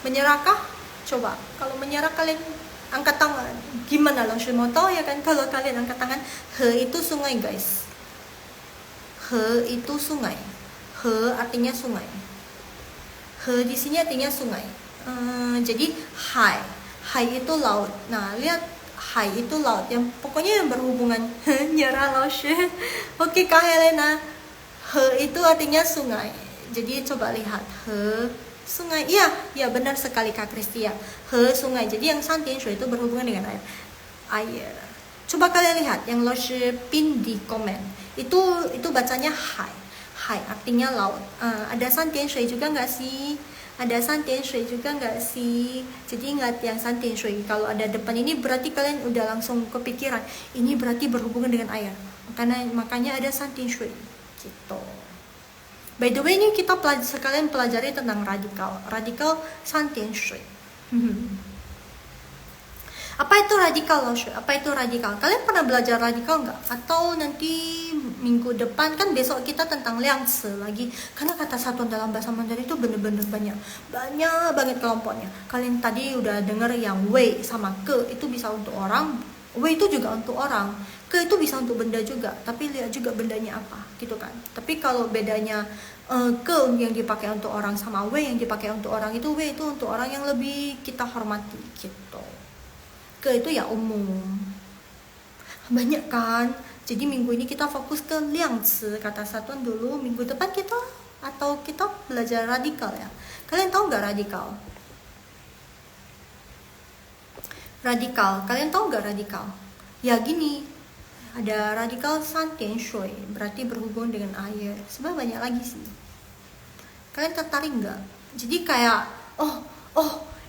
menyerahkah? Coba, kalau menyerah kalian angkat tangan. Gimana langsung mau tahu ya kan? Kalau kalian angkat tangan, he itu sungai guys. He itu sungai. He artinya sungai. He di sini artinya sungai. Jadi hai. Hai itu laut. Nah, lihat hai itu laut. Yang pokoknya yang berhubungan nyerah langsung. Oke, Kak Helena. He itu artinya sungai. Jadi coba lihat he sungai. Iya benar sekali Kak Kristia. He sungai. Jadi yang santian shui itu berhubungan dengan air. Coba kalian lihat yang Loshi pin di komen. Itu bacanya hai. Hai artinya laut. Ada santian shui juga nggak sih? Ada santian shui juga nggak sih? Jadi ingat yang santian shui. Kalau ada depan ini berarti kalian udah langsung kepikiran. Ini berarti berhubungan dengan air. Makanya ada santian shui. Gitu. By the way, ini kita sekalian pelajari tentang radikal santian shui. Apa itu radikal loh? Apa itu radikal? Kalian pernah belajar radikal nggak? Atau nanti minggu depan, kan besok kita tentang liangzi lagi. Karena kata satuan dalam bahasa Mandarin itu bener-bener banyak banget kelompoknya. Kalian tadi udah denger yang wei sama ke itu bisa untuk orang, wei itu juga untuk orang, ke itu bisa untuk benda juga. Tapi lihat juga bendanya apa, gitu kan? Tapi kalau bedanya ke yang dipakai untuk orang sama wei yang dipakai untuk orang itu, wei itu untuk orang yang lebih kita hormati, gitu. Ke itu ya umum. Banyak kan? Jadi minggu ini kita fokus ke liangzi kata satuan dulu. Minggu depan kita belajar radikal ya. Kalian tahu nggak radikal? Kalian tahu nggak radikal? Ya gini, ada radikal santian shui, berarti berhubungan dengan air. Sebenarnya banyak lagi sih. Kalian tertarik nggak? Jadi kayak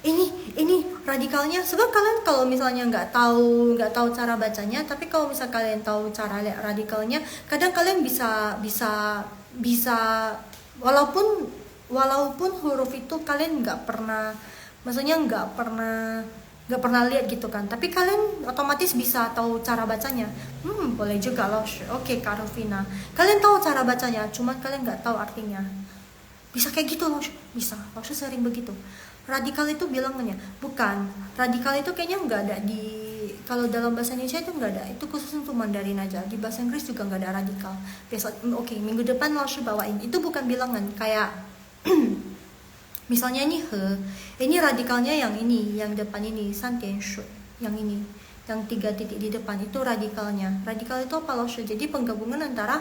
ini radikalnya. Sebab kalian kalau misalnya nggak tahu cara bacanya, tapi kalau misalnya kalian tahu cara lihat radikalnya, kadang kalian bisa walaupun huruf itu kalian nggak pernah lihat gitu kan, tapi kalian otomatis bisa tahu cara bacanya. Boleh juga loh. Oke, Kak Rufina, kalian tahu cara bacanya, cuma kalian nggak tahu artinya. Bisa kayak gitu loh. Bisa, loh sering begitu. Radikal itu bilangannya bukan, radikal itu kayaknya nggak ada kalau dalam bahasa Indonesia itu nggak ada, itu khusus untuk Mandarin aja. Di bahasa Inggris juga nggak ada radikal. Oke, minggu depan langsung bawain. Itu bukan bilangan kayak misalnya ini ini radikalnya yang ini, yang depan ini santian shui, yang ini, yang 3 titik di depan itu radikalnya. Radikal itu apa loh? Jadi penggabungan antara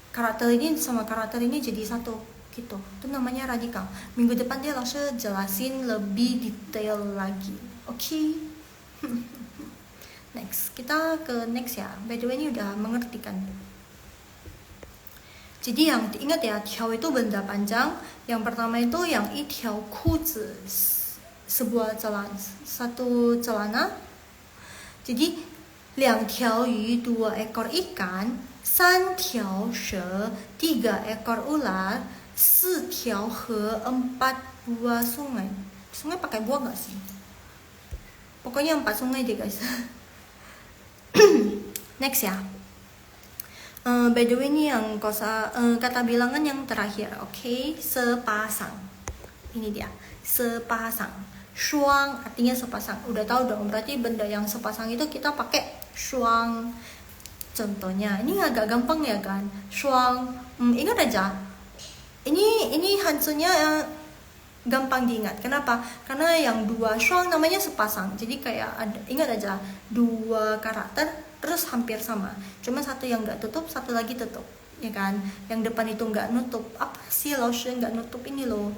karakter ini sama karakter ini jadi satu. Gitu, itu namanya radikal. Minggu depan dia langsung jelasin lebih detail lagi. Oke. Next, kita ke next ya. By the way ini udah mengerti kan? Jadi yang ingat ya, tiao itu benda panjang. Yang pertama itu yang itiao kuzi, sebuah celana, satu celana. Jadi 2条鱼, 2 ekor ikan, 3条蛇, 3 ekor ular, 4条河, 4 buah sungai. Sungai pakai buah nggak sih? Pokoknya 4 sungai deh guys. Next ya. By the way ini yang kata bilangan yang terakhir. Oke, sepasang. Ini dia, sepasang. Shuang artinya sepasang. Udah tahu dong, berarti benda yang sepasang itu kita pakai shuang. Contohnya, ini agak gampang ya kan? Shuang, ingat aja. Ini hansunya gampang diingat. Kenapa? Karena yang 2 shuang namanya sepasang. Jadi kayak ada, ingat aja 2 karakter terus hampir sama. Cuma satu yang nggak tutup, satu lagi tutup, ya kan? Yang depan itu nggak nutup. Apa sih loh nggak nutup ini loh?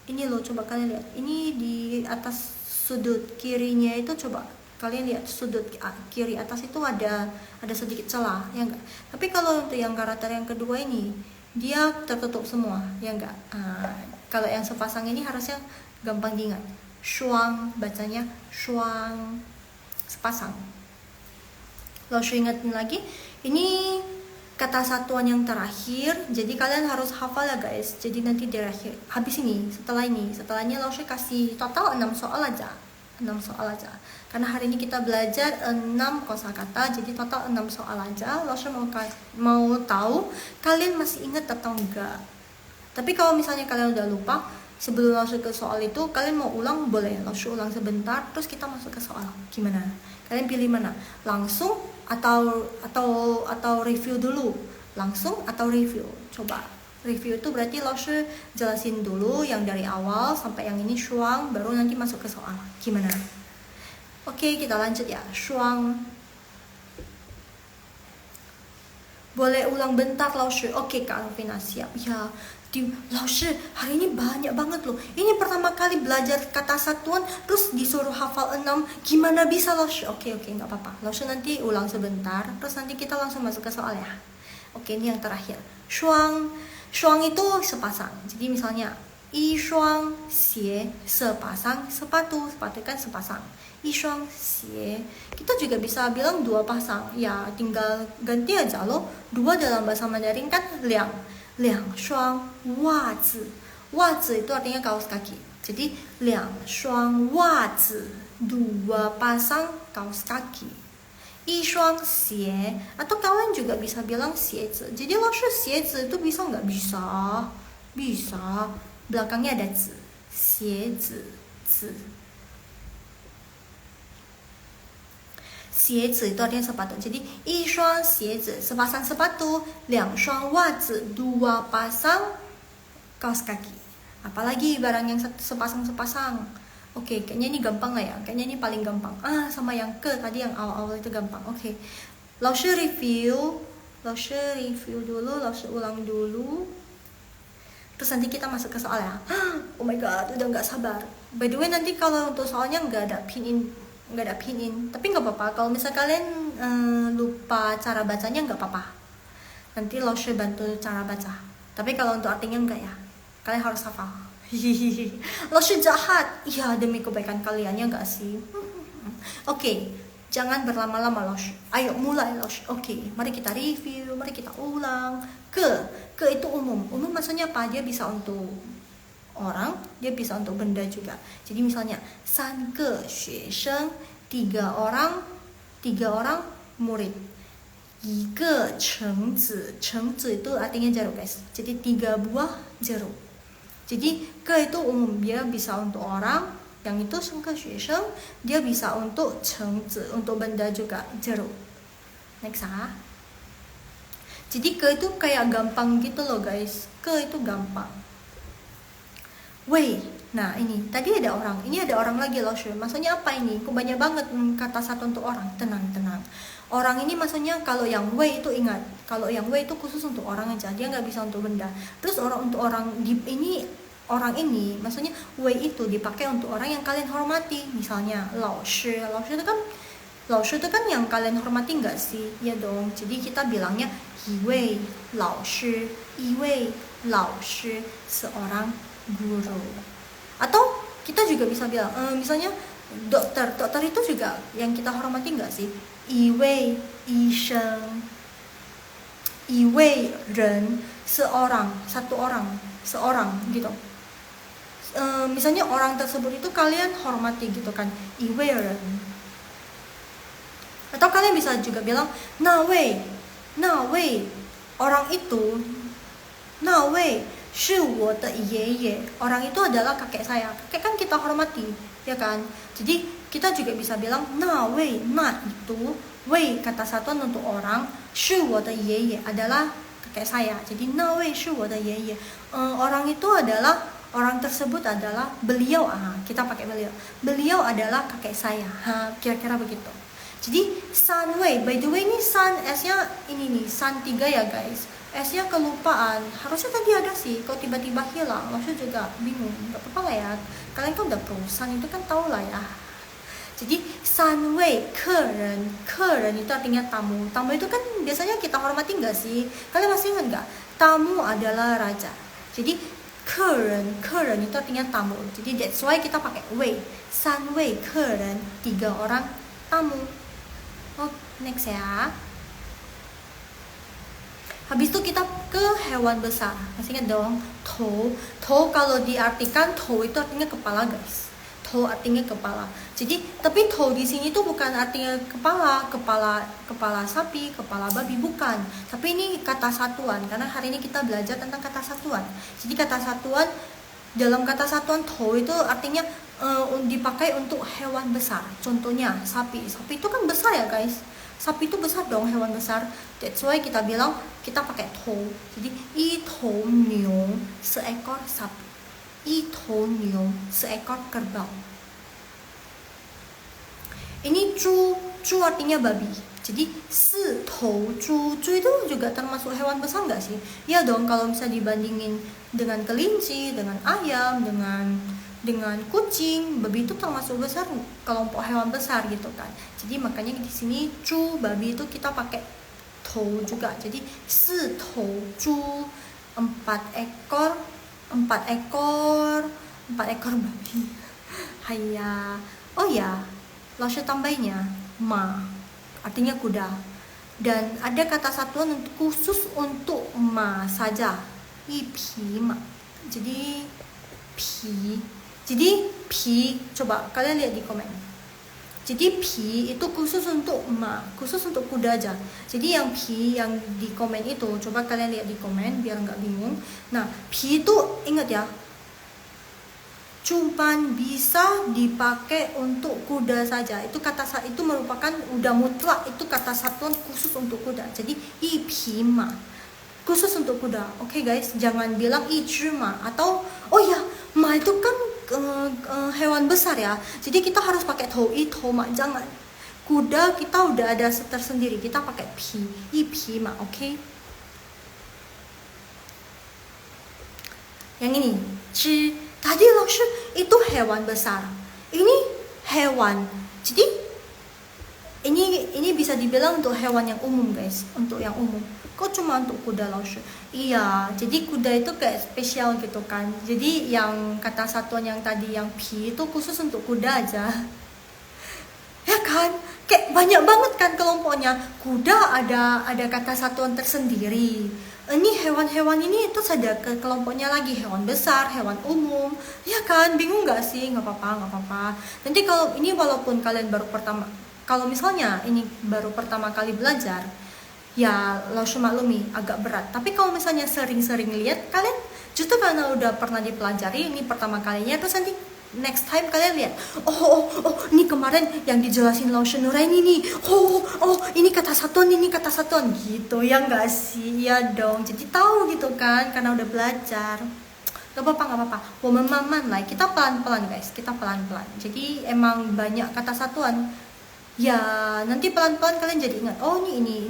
Ini loh, coba kalian lihat. Ini di atas sudut kirinya itu, coba kalian lihat sudut kiri atas itu ada sedikit celah, ya enggak? Tapi kalau untuk yang karakter yang kedua ini, dia tertutup semua, ya enggak? Kalau yang sepasang ini harusnya gampang diingat. Shuang, bacanya shuang, sepasang. Lalu ingatin lagi, ini kata satuan yang terakhir, jadi kalian harus hafal ya guys. Jadi nanti di akhir, habis ini, setelahnya langsung kasih total 6 soal aja. 6 soal aja. Karena hari ini kita belajar 6 kosakata, jadi total 6 soal aja. Langsung mau tahu kalian masih ingat atau enggak. Tapi kalau misalnya kalian udah lupa, Sebelum langsung ke soal itu, kalian mau ulang boleh, langsung ulang sebentar, terus kita masuk ke soal. Gimana? Kalian pilih mana? Langsung atau review dulu? Langsung atau review? Coba. Review itu berarti langsung jelasin dulu yang dari awal sampai yang ini shuang, baru nanti masuk ke soal. Gimana? Oke, kita lanjut ya. Shuang. Boleh ulang bentar, Laoshi. Oke, Kak Alvina, siap. Ya, Laoshi, hari ini banyak banget loh. Ini pertama kali belajar kata satuan, terus disuruh hafal 6. Gimana bisa, Laoshi? Oke, nggak apa-apa. Laoshi nanti ulang sebentar, terus nanti kita langsung masuk ke soal ya. Oke, ini yang terakhir. Shuang. Shuang itu sepasang. Jadi misalnya, i shuang xie, sepasang sepatu. Sepatu kan sepasang. I shuang xie. Kita juga bisa bilang 2 pasang. Ya, tinggal ganti aja loh. 2 dalam bahasa Mandarin kan liang shuang wazi. Wazi itu artinya kaos kaki. Jadi liang shuang wazi, 2 pasang kaos kaki. I shuang xie, atau kalian juga bisa bilang xiezi. Jadi langsung xiezi itu bisa nggak? Bisa. Belakangnya ada zi. Xiezi, zi. Xiezi itu artinya sepatu. Jadi, 1双鞋子 sepasang sepatu, 2双袜子 2 pasang kaos kaki. Apalagi barang yang sepasang-sepasang. Oke, kayaknya ini gampang lah ya. Kayaknya ini paling gampang. Sama yang tadi yang awal-awal itu gampang. Oke. Laoshi review dulu, laoshi ulang dulu. Terus nanti kita masuk ke soal ya. Oh my god, udah nggak sabar. By the way, nanti kalau untuk soalnya nggak ada pin in, tapi nggak apa-apa. Kalau misal kalian lupa cara bacanya nggak apa-apa, nanti Laoshi bantu cara baca. Tapi kalau untuk artinya enggak ya, kalian harus hafal. Laoshi jahat, ya demi kebaikan kalian ya nggak sih? Oke, jangan berlama-lama Laoshi. Ayo mulai Laoshi. Oke, mari kita review, mari kita ulang. Ke itu umum maksudnya apa? Dia bisa untuk orang, dia bisa untuk benda juga. Jadi misalnya 3个学生, 3 orang murid. 1个橙子itu artinya jeruk guys. Jadi 3 buah jeruk. Jadi ke itu umum, dia bisa untuk orang, yang itu 3个学生 dia bisa untuk 橙子, untuk benda juga, jeruk. Next Jadi ke itu kayak gampang gitu loh guys. Ke itu gampang. Wei, nah ini tadi ada orang, ini ada orang lagi loh. Maksudnya apa ini? Kok banyak banget kata satu untuk orang. Tenang. Orang ini maksudnya kalau yang wei itu ingat, kalau yang wei itu khusus untuk orang aja, dia nggak bisa untuk benda. Terus untuk orang orang ini maksudnya wei itu dipakai untuk orang yang kalian hormati. Misalnya laoshi itu kan yang kalian hormati nggak sih? Ya dong. Jadi kita bilangnya iwei laoshi, seorang guru. Atau kita juga bisa bilang misalnya dokter itu juga yang kita hormati nggak sih? Iwei isheng, iwei ren, seorang gitu. Misalnya orang tersebut itu kalian hormati gitu kan, iwei ren. Atau kalian bisa juga bilang na wei orang itu, na wei是我的爷爷, orang itu adalah kakek saya. Kakek kan kita hormati, ya kan? Jadi kita juga bisa bilang na wei, na itu, wei kata satuan untuk orang, 是我的爷爷 adalah kakek saya. Jadi na wei 是我的爷爷, orang itu adalah, orang tersebut adalah beliau. Kita pakai beliau adalah kakek saya. Kira-kira begitu. Jadi san wei, by the way ini san S-nya ini nih, san 3 ya guys. S-nya kelupaan, harusnya tadi ada sih, kok tiba-tiba hilang, maksudnya juga bingung. Gak apa-apa lah ya, kalian kan udah perusahaan itu kan tau lah ya. Jadi san wei keren itu artinya tamu. Tamu itu kan biasanya kita hormati gak sih? Kalian masih ingat gak? Tamu adalah raja. Jadi keren itu artinya tamu. Jadi that's why kita pakai wei. San wei keren, 3 orang tamu. Next ya. Habis itu kita ke hewan besar. Masih ingat dong? Tou kalau diartikan, tou itu artinya kepala guys. Tou artinya kepala. Jadi tapi tou di sini tuh bukan artinya kepala sapi, kepala babi, bukan. Tapi ini kata satuan, karena hari ini kita belajar tentang kata satuan. Jadi kata satuan dalam kata satuan tou itu artinya dipakai untuk hewan besar. Contohnya sapi. Sapi itu kan besar ya guys. Sapi itu besar dong, hewan besar. That's why kita bilang kita pakai tou. Jadi i tou niu, seekor sapi. I tou niu, seekor kerbau. Ini cu artinya babi. Jadi si tou cu itu juga termasuk hewan besar nggak sih? Ya dong, kalau bisa dibandingin dengan kelinci, dengan ayam, dengan kucing, babi itu termasuk besar, kelompok hewan besar gitu kan. Jadi makanya di sini cu babi itu kita pakai tou juga. Jadi si tou cu, 4 ekor babi. Haya. Oh ya, langsung tambahinnya ma, artinya kuda. Dan ada kata satuan khusus untuk ma saja, i pi ma. Jadi pi, coba kalian lihat di komen. Jadi pi itu khusus untuk ma, khusus untuk kuda aja. Jadi yang pi yang di komen itu, coba kalian lihat di komen biar nggak bingung. Nah, pi itu ingat ya, cuman bisa dipakai untuk kuda saja. Itu itu merupakan udah mutlak, itu kata satuan khusus untuk kuda. Jadi i pi ma, khusus untuk kuda. Oke guys, jangan bilang i zhi ma, atau oh ya, ma itu kan hewan besar ya. Jadi kita harus pakai tou i tou ma, jangan. Kuda kita udah ada tersendiri, kita pakai pi, i pi ma, oke? Yang ini, zhi. Tadi langsung itu hewan besar. Ini hewan. Jadi ini bisa dibilang untuk hewan yang umum guys, untuk yang umum. Kok cuma untuk kuda langsung? Iya, jadi kuda itu kayak spesial gitu kan. Jadi yang kata satuan yang tadi yang pi itu khusus untuk kuda aja. Ya kan? Kayak banyak banget kan kelompoknya. Kuda ada kata satuan tersendiri. Ini hewan-hewan ini itu ada kelompoknya lagi, hewan besar, hewan umum. Ya kan? Bingung nggak sih? Nggak apa-apa. Nanti kalau ini walaupun kalian baru pertama, kalau misalnya ini baru pertama kali belajar, ya langsung maklumi agak berat. Tapi kalau misalnya sering-sering lihat, kalian justru karena udah pernah dipelajari, ini pertama kalinya, terus nanti next time kalian lihat, oh ini kemarin yang dijelasin Laushan Nuraini nih, oh ini kata satuan gitu ya nggak sih? Ya dong, jadi tahu gitu kan karena udah belajar. Gak apa-apa, woman lah, kita pelan-pelan guys, kita pelan-pelan. Jadi emang banyak kata satuan ya, nanti pelan-pelan kalian jadi ingat, oh ini,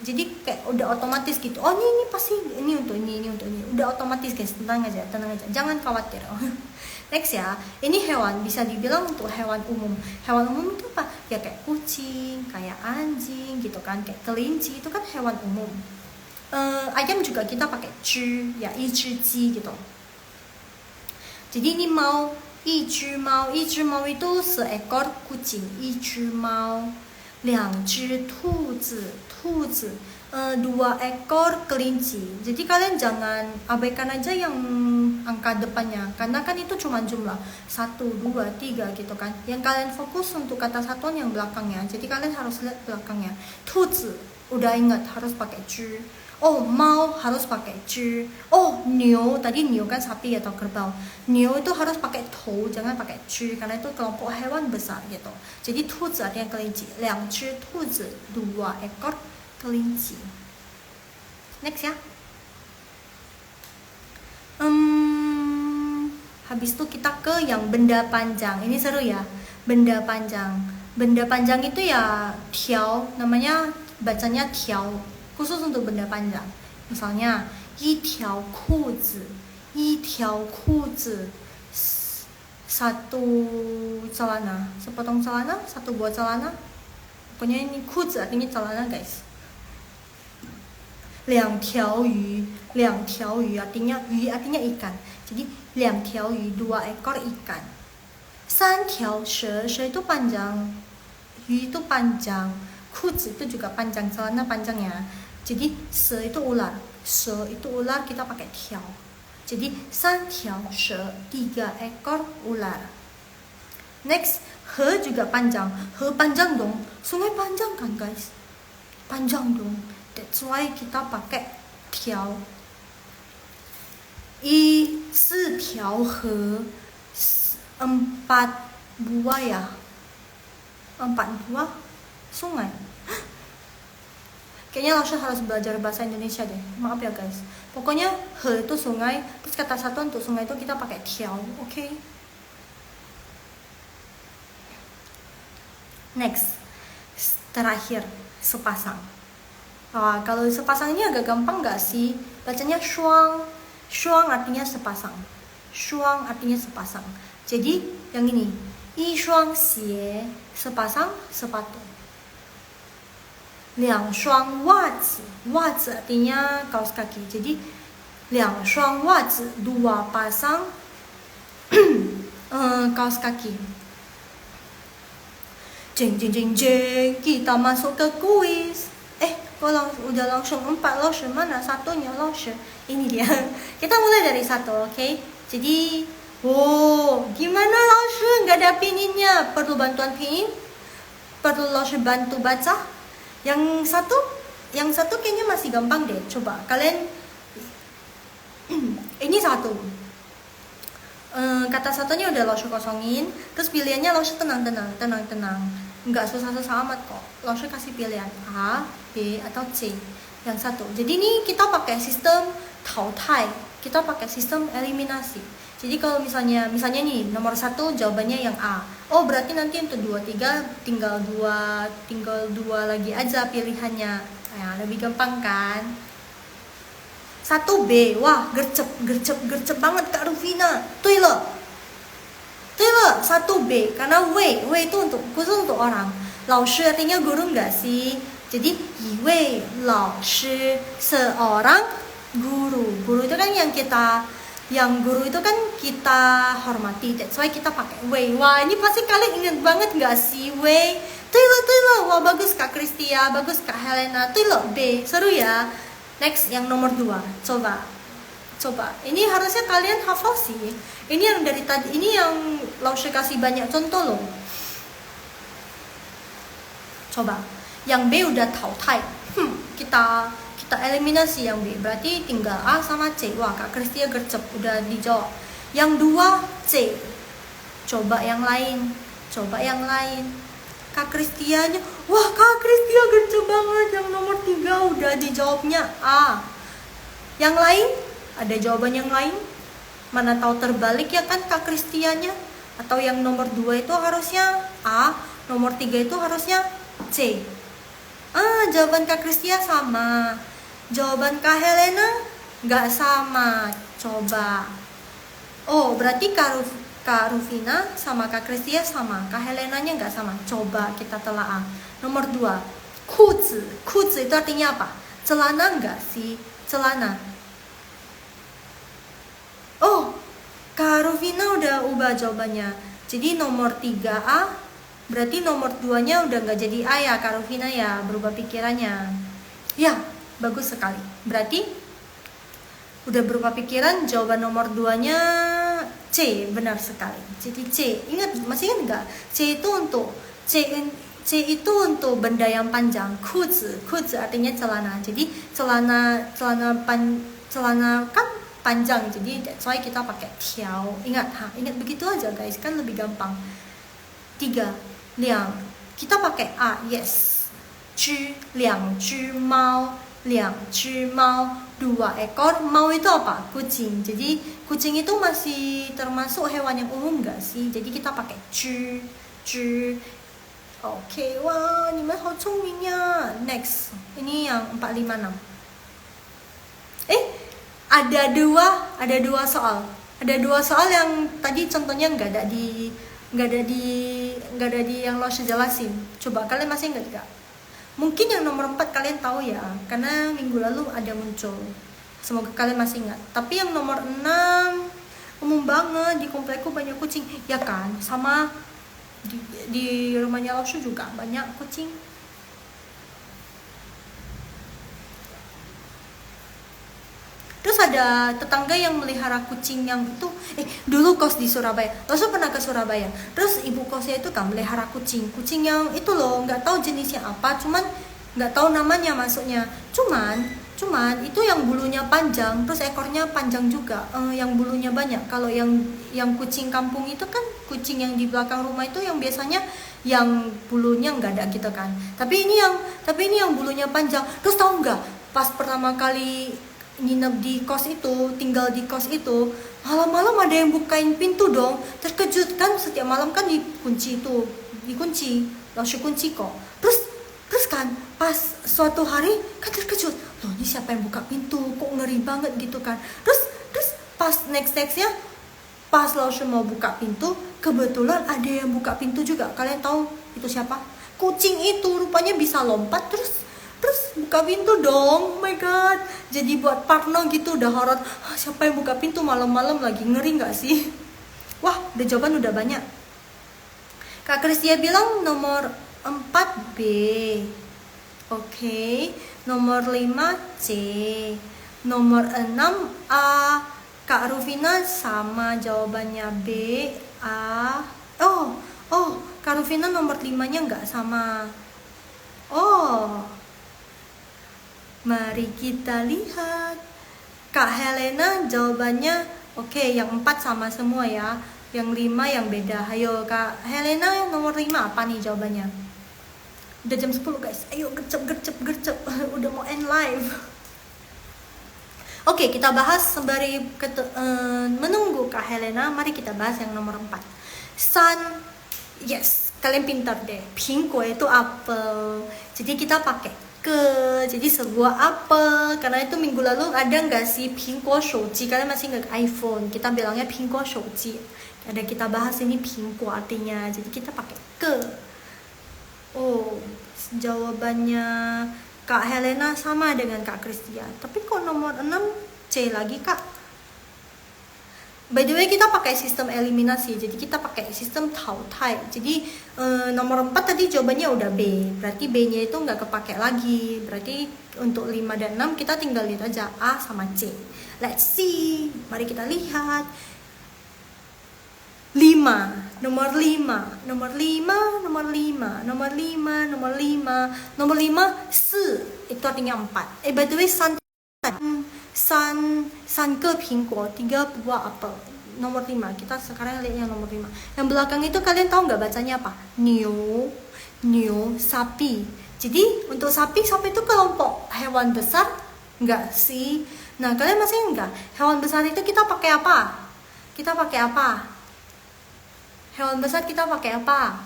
jadi kayak udah otomatis gitu. Oh ini pasti ini untuk ini, udah otomatis guys. Tenang aja, jangan khawatir. Next ya, ini hewan bisa dibilang untuk hewan umum. Hewan umum itu apa? Ya kayak kucing, kayak anjing gitu kan, kayak kelinci, itu kan hewan umum. Ayam juga kita pakai zhi, ya i zhi ji gitu. Jadi ini mau, i zhi mau itu seekor kucing, i zhi mau. 2只兔子 2 ekor kelinci. Jadi kalian jangan abaikan aja yang angka depannya, karena kan itu cuma jumlah 1, 2, 3 gitu kan. Yang kalian fokus untuk kata satuan yang belakangnya. Jadi kalian harus lihat belakangnya. 兔子 udah ingat harus pakai zhi. Oh, mau harus pakai zhi. Oh, niu, tadi niu kan sapi atau kerbau. Niu itu harus pakai tou, jangan pakai zhi, karena itu kelompok hewan besar gitu. Jadi 兔子 artinya kelinci. 2只兔子 2 ekor kelinci. Next ya. Habis itu kita ke yang benda panjang. Ini seru ya. Benda panjang itu ya tiao, namanya bacanya tiao, khusus untuk benda panjang. Misalnya 一条裤子 satu celana, sepotong celana, satu buah celana. Pokoknya ini 裤子 artinya celana guys. 2条鱼 artinya ikan. Jadi 2条鱼 2 ekor ikan. 3条蛇 itu panjang, 鱼 itu panjang, 裤子 itu juga panjang, celana panjangnya. Jadi 蛇 itu ular, kita pakai 条. Jadi 3条蛇 3 ekor ular. Next, he juga panjang. He panjang dong, sungai panjang kan guys, panjang dong. That's why kita pakai 条. 4条河 4 buah ya 4 buah sungai. Kayaknya langsung harus belajar bahasa Indonesia deh, maaf ya guys. Pokoknya he itu sungai, terus kata satu untuk sungai itu kita pakai tiao, oke? Next, terakhir sepasang. Kalau sepasang ini agak gampang nggak sih? Bacanya shuang, shuang artinya sepasang, shuang artinya sepasang. Jadi yang ini, yi shuang xie, sepasang sepatu. 2双袜子, 袜子 artinya kaos kaki. Jadi 2双袜子, 2 pasang kaos kaki. Jeng jeng jeng jeng, kita masuk ke kuis. Udah langsung 4 langsung, mana satunya langsung? Ini dia. Kita mulai dari 1, oke? Jadi, gimana langsung? Gak ada pininnya. Perlu bantuan pinin? Perlu langsung bantu baca? Yang satu kayaknya masih gampang deh. Coba kalian ini satu. Kata satunya udah langsung kosongin, terus pilihannya langsung tenang. Enggak susah-susah amat kok. Langsung kasih pilihan A, B atau C. Yang satu. Jadi ini kita pakai sistem tautai. Kita pakai sistem eliminasi. Jadi kalau misalnya nih nomor 1 jawabannya yang A. Oh berarti nanti untuk 2, 3 tinggal 2 lagi aja pilihannya. Ya, lebih gampang kan? 1B. Wah, gercep banget Kak Rufina. 对了 1B. Karena W itu khusus untuk orang. 老师 artinya guru enggak sih? Jadi 一位老师 seorang guru. Guru itu kan yang guru itu kan kita hormati, that's why kita pakai Wei. Wah, ini pasti kalian ingat banget nggak sih Wei? Tuh, wah bagus Kak Kristia, bagus Kak Helena. Tuh B, seru ya. Next yang nomor 2, coba. Ini harusnya kalian hafal sih. Ini yang dari tadi, ini yang Laushe kasih banyak contoh loh. Coba, yang B udah tautai. Kita eliminasi yang B, berarti tinggal A sama C. Wah, Kak Kristia gercep, udah dijawab. Yang 2 C. Coba yang lain. Kak Kristianya, wah Kak Kristia gercep banget. Yang nomor 3 udah dijawabnya A. Yang lain, ada jawaban yang lain? Mana tahu terbalik ya kan Kak Kristianya? Atau yang nomor 2 itu harusnya A, nomor 3 itu harusnya C. Jawaban Kak Kristia sama. Jawaban Kak Helena nggak sama. Coba. Oh, berarti Kak Rufina sama Kak Kristia sama. Kak Helenanya nggak sama. Coba kita telaah. Nomor 2, kuzi. Kuzi itu artinya apa? Celana nggak sih? Celana. Oh, Kak Rufina udah ubah jawabannya. Jadi nomor 3A, berarti nomor 2-nya udah nggak jadi A ya Kak Rufina ya, berubah pikirannya. Ya, bagus sekali. Berarti udah berubah pikiran, jawaban nomor 2-nya C, benar sekali. Jadi C, masih ingat nggak? C itu untuk benda yang panjang. Kuzi artinya celana. Jadi celana kan panjang, jadi that's why kita pakai tiao. Ingat begitu aja guys, kan lebih gampang. 3, 2, kita pakai A, yes. 2只猫，2ekor. Mau itu apa? Kucing. Jadi kucing itu masih termasuk hewan yang umum nggak sih? Jadi kita pakai 只。Oke, wah, 你们好聪明呀。Next, ini yang 456. Ada dua soal. Ada 2 soal yang tadi contohnya nggak ada di yang lo jelasin. Coba kalian masih ingat nggak? Mungkin yang nomor 4 kalian tahu ya, karena minggu lalu ada muncul. Semoga kalian masih ingat. Tapi yang nomor 6 umum banget, di komplekku banyak kucing, ya kan? Sama di rumahnya Laushu juga banyak kucing. Terus ada tetangga yang melihara kucing yang itu, dulu kos di Surabaya. Laushu pernah ke Surabaya. Terus ibu kosnya itu kan melihara kucing yang itu loh, nggak tahu jenisnya apa, cuman nggak tahu namanya maksudnya. Cuman Cuman itu yang bulunya panjang, terus ekornya panjang juga, yang bulunya banyak. Kalau yang kucing kampung itu kan, kucing yang di belakang rumah itu yang biasanya yang bulunya nggak ada gitu kan. Tapi ini yang bulunya panjang. Terus tahu nggak? Pas pertama kali nginep di kos itu, tinggal di kos itu, malam-malam ada yang bukain pintu dong. Terkejut kan, setiap malam kan dikunci, langsung kunci kok. Terus kan pas suatu hari kan terkejut, loh ini siapa yang buka pintu, kok ngeri banget gitu kan. Terus pas nextnya pas langsung mau buka pintu, kebetulan ada yang buka pintu juga. Kalian tahu itu siapa? Kucing itu rupanya bisa lompat terus buka pintu dong. Oh my god, jadi buat Parno gitu udah horor. Siapa yang buka pintu malam-malam lagi, ngeri nggak sih? Wah, udah jawaban udah banyak. Kak Kristia bilang nomor 4 B. Oke. Nomor 5 C. Nomor 6 A. Kak Rufina sama jawabannya B, A. Oh, Kak Rufina nomor 5-nya nggak sama. Oh, mari kita lihat. Kak Helena jawabannya oke, yang 4 sama semua ya. Yang 5 yang beda. Ayo Kak Helena nomor 5 apa nih jawabannya? Udah jam 10 guys. Ayo gercep. Udah mau end live. Oke, kita bahas sembari menunggu Kak Helena. Mari kita bahas yang nomor 4. Sun. Yes, kalian pintar deh. Pingko itu apel. Jadi kita pakai jadi sebuah apel. Karena itu minggu lalu ada nggak sih pingko shouji? Kalian masih nggak iPhone? Kita bilangnya pingko shouji. Ada kita bahas ini pingko artinya. Jadi kita pakai ke. Oh, jawabannya Kak Helena sama dengan Kak Kristia. Tapi kok nomor 6 C lagi Kak? By the way kita pakai sistem eliminasi. Jadi kita pakai sistem tautai. Jadi nomor 4 tadi jawabannya udah B. Berarti B-nya itu nggak kepake lagi. Berarti untuk 5 dan 6 kita tinggal lihat aja A sama C. Let's see. Mari kita lihat. 5, nomor 5, nomor 5, nomor 5, nomor 5, nomor 5, nomor 5, se, itu artinya 4. By the way, san ke pingko, 3 buah apel. Nomor 5, kita sekarang lihat yang nomor 5. Yang belakang itu kalian tahu nggak bacanya apa? Nyo, sapi. Jadi untuk sapi itu kelompok hewan besar, nggak sih? Nah kalian masih nggak? Hewan besar itu kita pakai apa? Hewan besar kita pakai apa?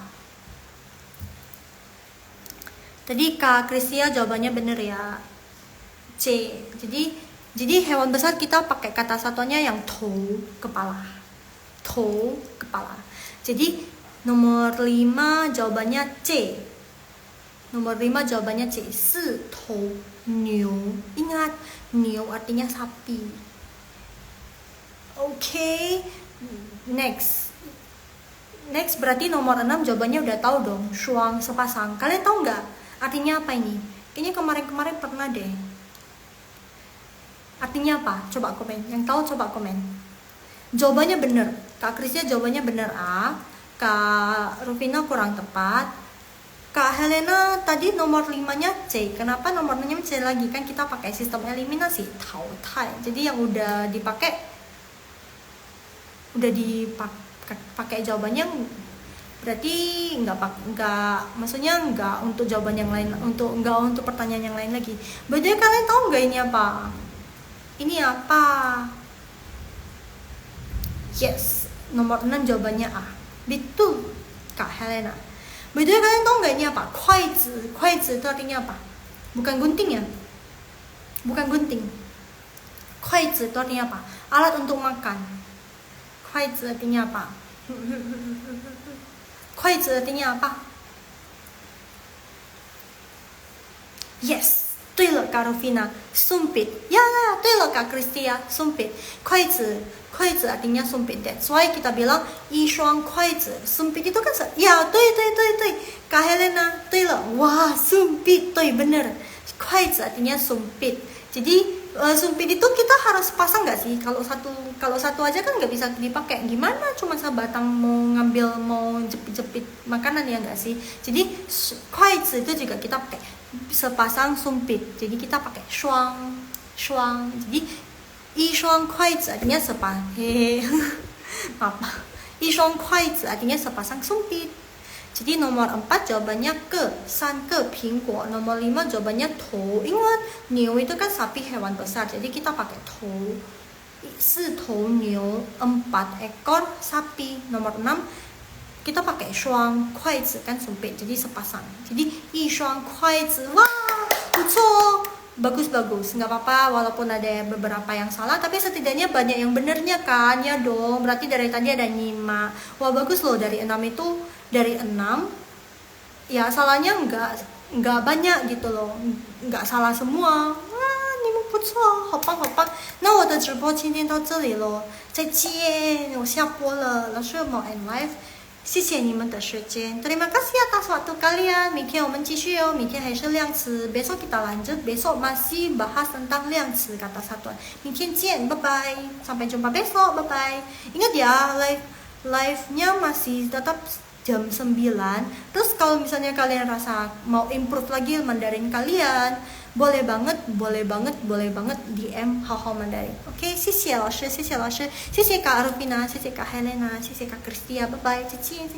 Tadi Kak Kristia jawabannya bener ya, C. Jadi hewan besar kita pakai kata satunya yang tou, kepala. Jadi nomor 5 jawabannya C. Nomor 5 jawabannya C. Si tou niu. Ingat, niu artinya sapi. Oke. Next berarti nomor 6 jawabannya udah tahu dong. Shuang, sepasang. Kalian tahu nggak artinya apa ini? Kayaknya kemarin pernah deh. Artinya apa? Coba komen. Yang tahu coba komen. Jawabannya bener. Kak Krisya jawabannya bener A. Kak Rufina kurang tepat. Kak Helena tadi nomor 5-nya C. Kenapa nomor 6-nya C lagi? Kan kita pakai sistem eliminasi. Tautai. Jadi yang udah dipakai pakai jawabannya berarti maksudnya nggak untuk jawaban yang lain, nggak untuk pertanyaan yang lain lagi. Berarti kalian tahu nggak ini apa? Ini apa? Yes, nomor 6 jawabannya A. Betul Kak Helena. Berarti kalian tahu nggak ini apa? Kuaizi itu artinya apa? Bukan gunting ya? Bukan gunting. Kuaizi itu artinya apa? Alat untuk makan. Kuaizi artinya apa? Kuaizi artinya apa? Yes, 对了 Kak Rufina, sumpit. Ya, 对了 Kak Kristia, sumpit. Kuaizi artinya sumpit. That's why kita bilang 一双筷子. Sumpit itu kan ya, 对 Kak Helena, 对了. Wah, sumpit, 对 bener. Kuaizi artinya sumpit. Jadi sumpit itu kita harus pasang nggak sih? Kalau satu aja kan nggak bisa dipakai. Gimana? Cuma sebatang mau ngambil, mau jepit-jepit makanan ya nggak sih? Jadi kuaizi itu juga kita pakai sepasang sumpit. Jadi kita pakai shuang. Jadi一双筷子 artinya maaf, 一双筷子 artinya sepasang sumpit. Jadi nomor 4 jawabannya ke, 3 ke苹果, nomor 5 jawabannya tou. Ingat, niu itu kan sapi hewan besar, jadi kita pakai tou. 4 tou niu, 4 ekor sapi. Nomor 6 kita pakai shuang, kuaizi kan sumpit, jadi sepasang. Jadi 一双筷子, wah, 不错. Bagus, nggak apa-apa walaupun ada beberapa yang salah, tapi setidaknya banyak yang benernya kan, ya dong. Berarti dari tadi ada 5. Wah, bagus loh, dari 6 itu, dari 6 ya salahnya nggak banyak gitu loh, nggak salah semua. Wah, 你们不错，好棒。那我的直播今天到这里咯，再见，我下播了，老师mau end live。谢谢你们的时间 terima kasih atas waktu kalian. 明天我们继续哦，明天还是量词 besok kita lanjut, besok masih bahas tentang 量词 kata satuan. 明天见，bye bye, sampai jumpa besok, bye bye. Ingat ya, live-nya masih tetap jam 9. Terus kalau misalnya kalian rasa mau improve lagi Mandarin kalian, boleh banget DM Hao Mandarin. Oke, 谢谢老师，谢谢Kak Arvina, 谢谢Kak Helena, 谢谢Kak Kristia, bye bye, 再见。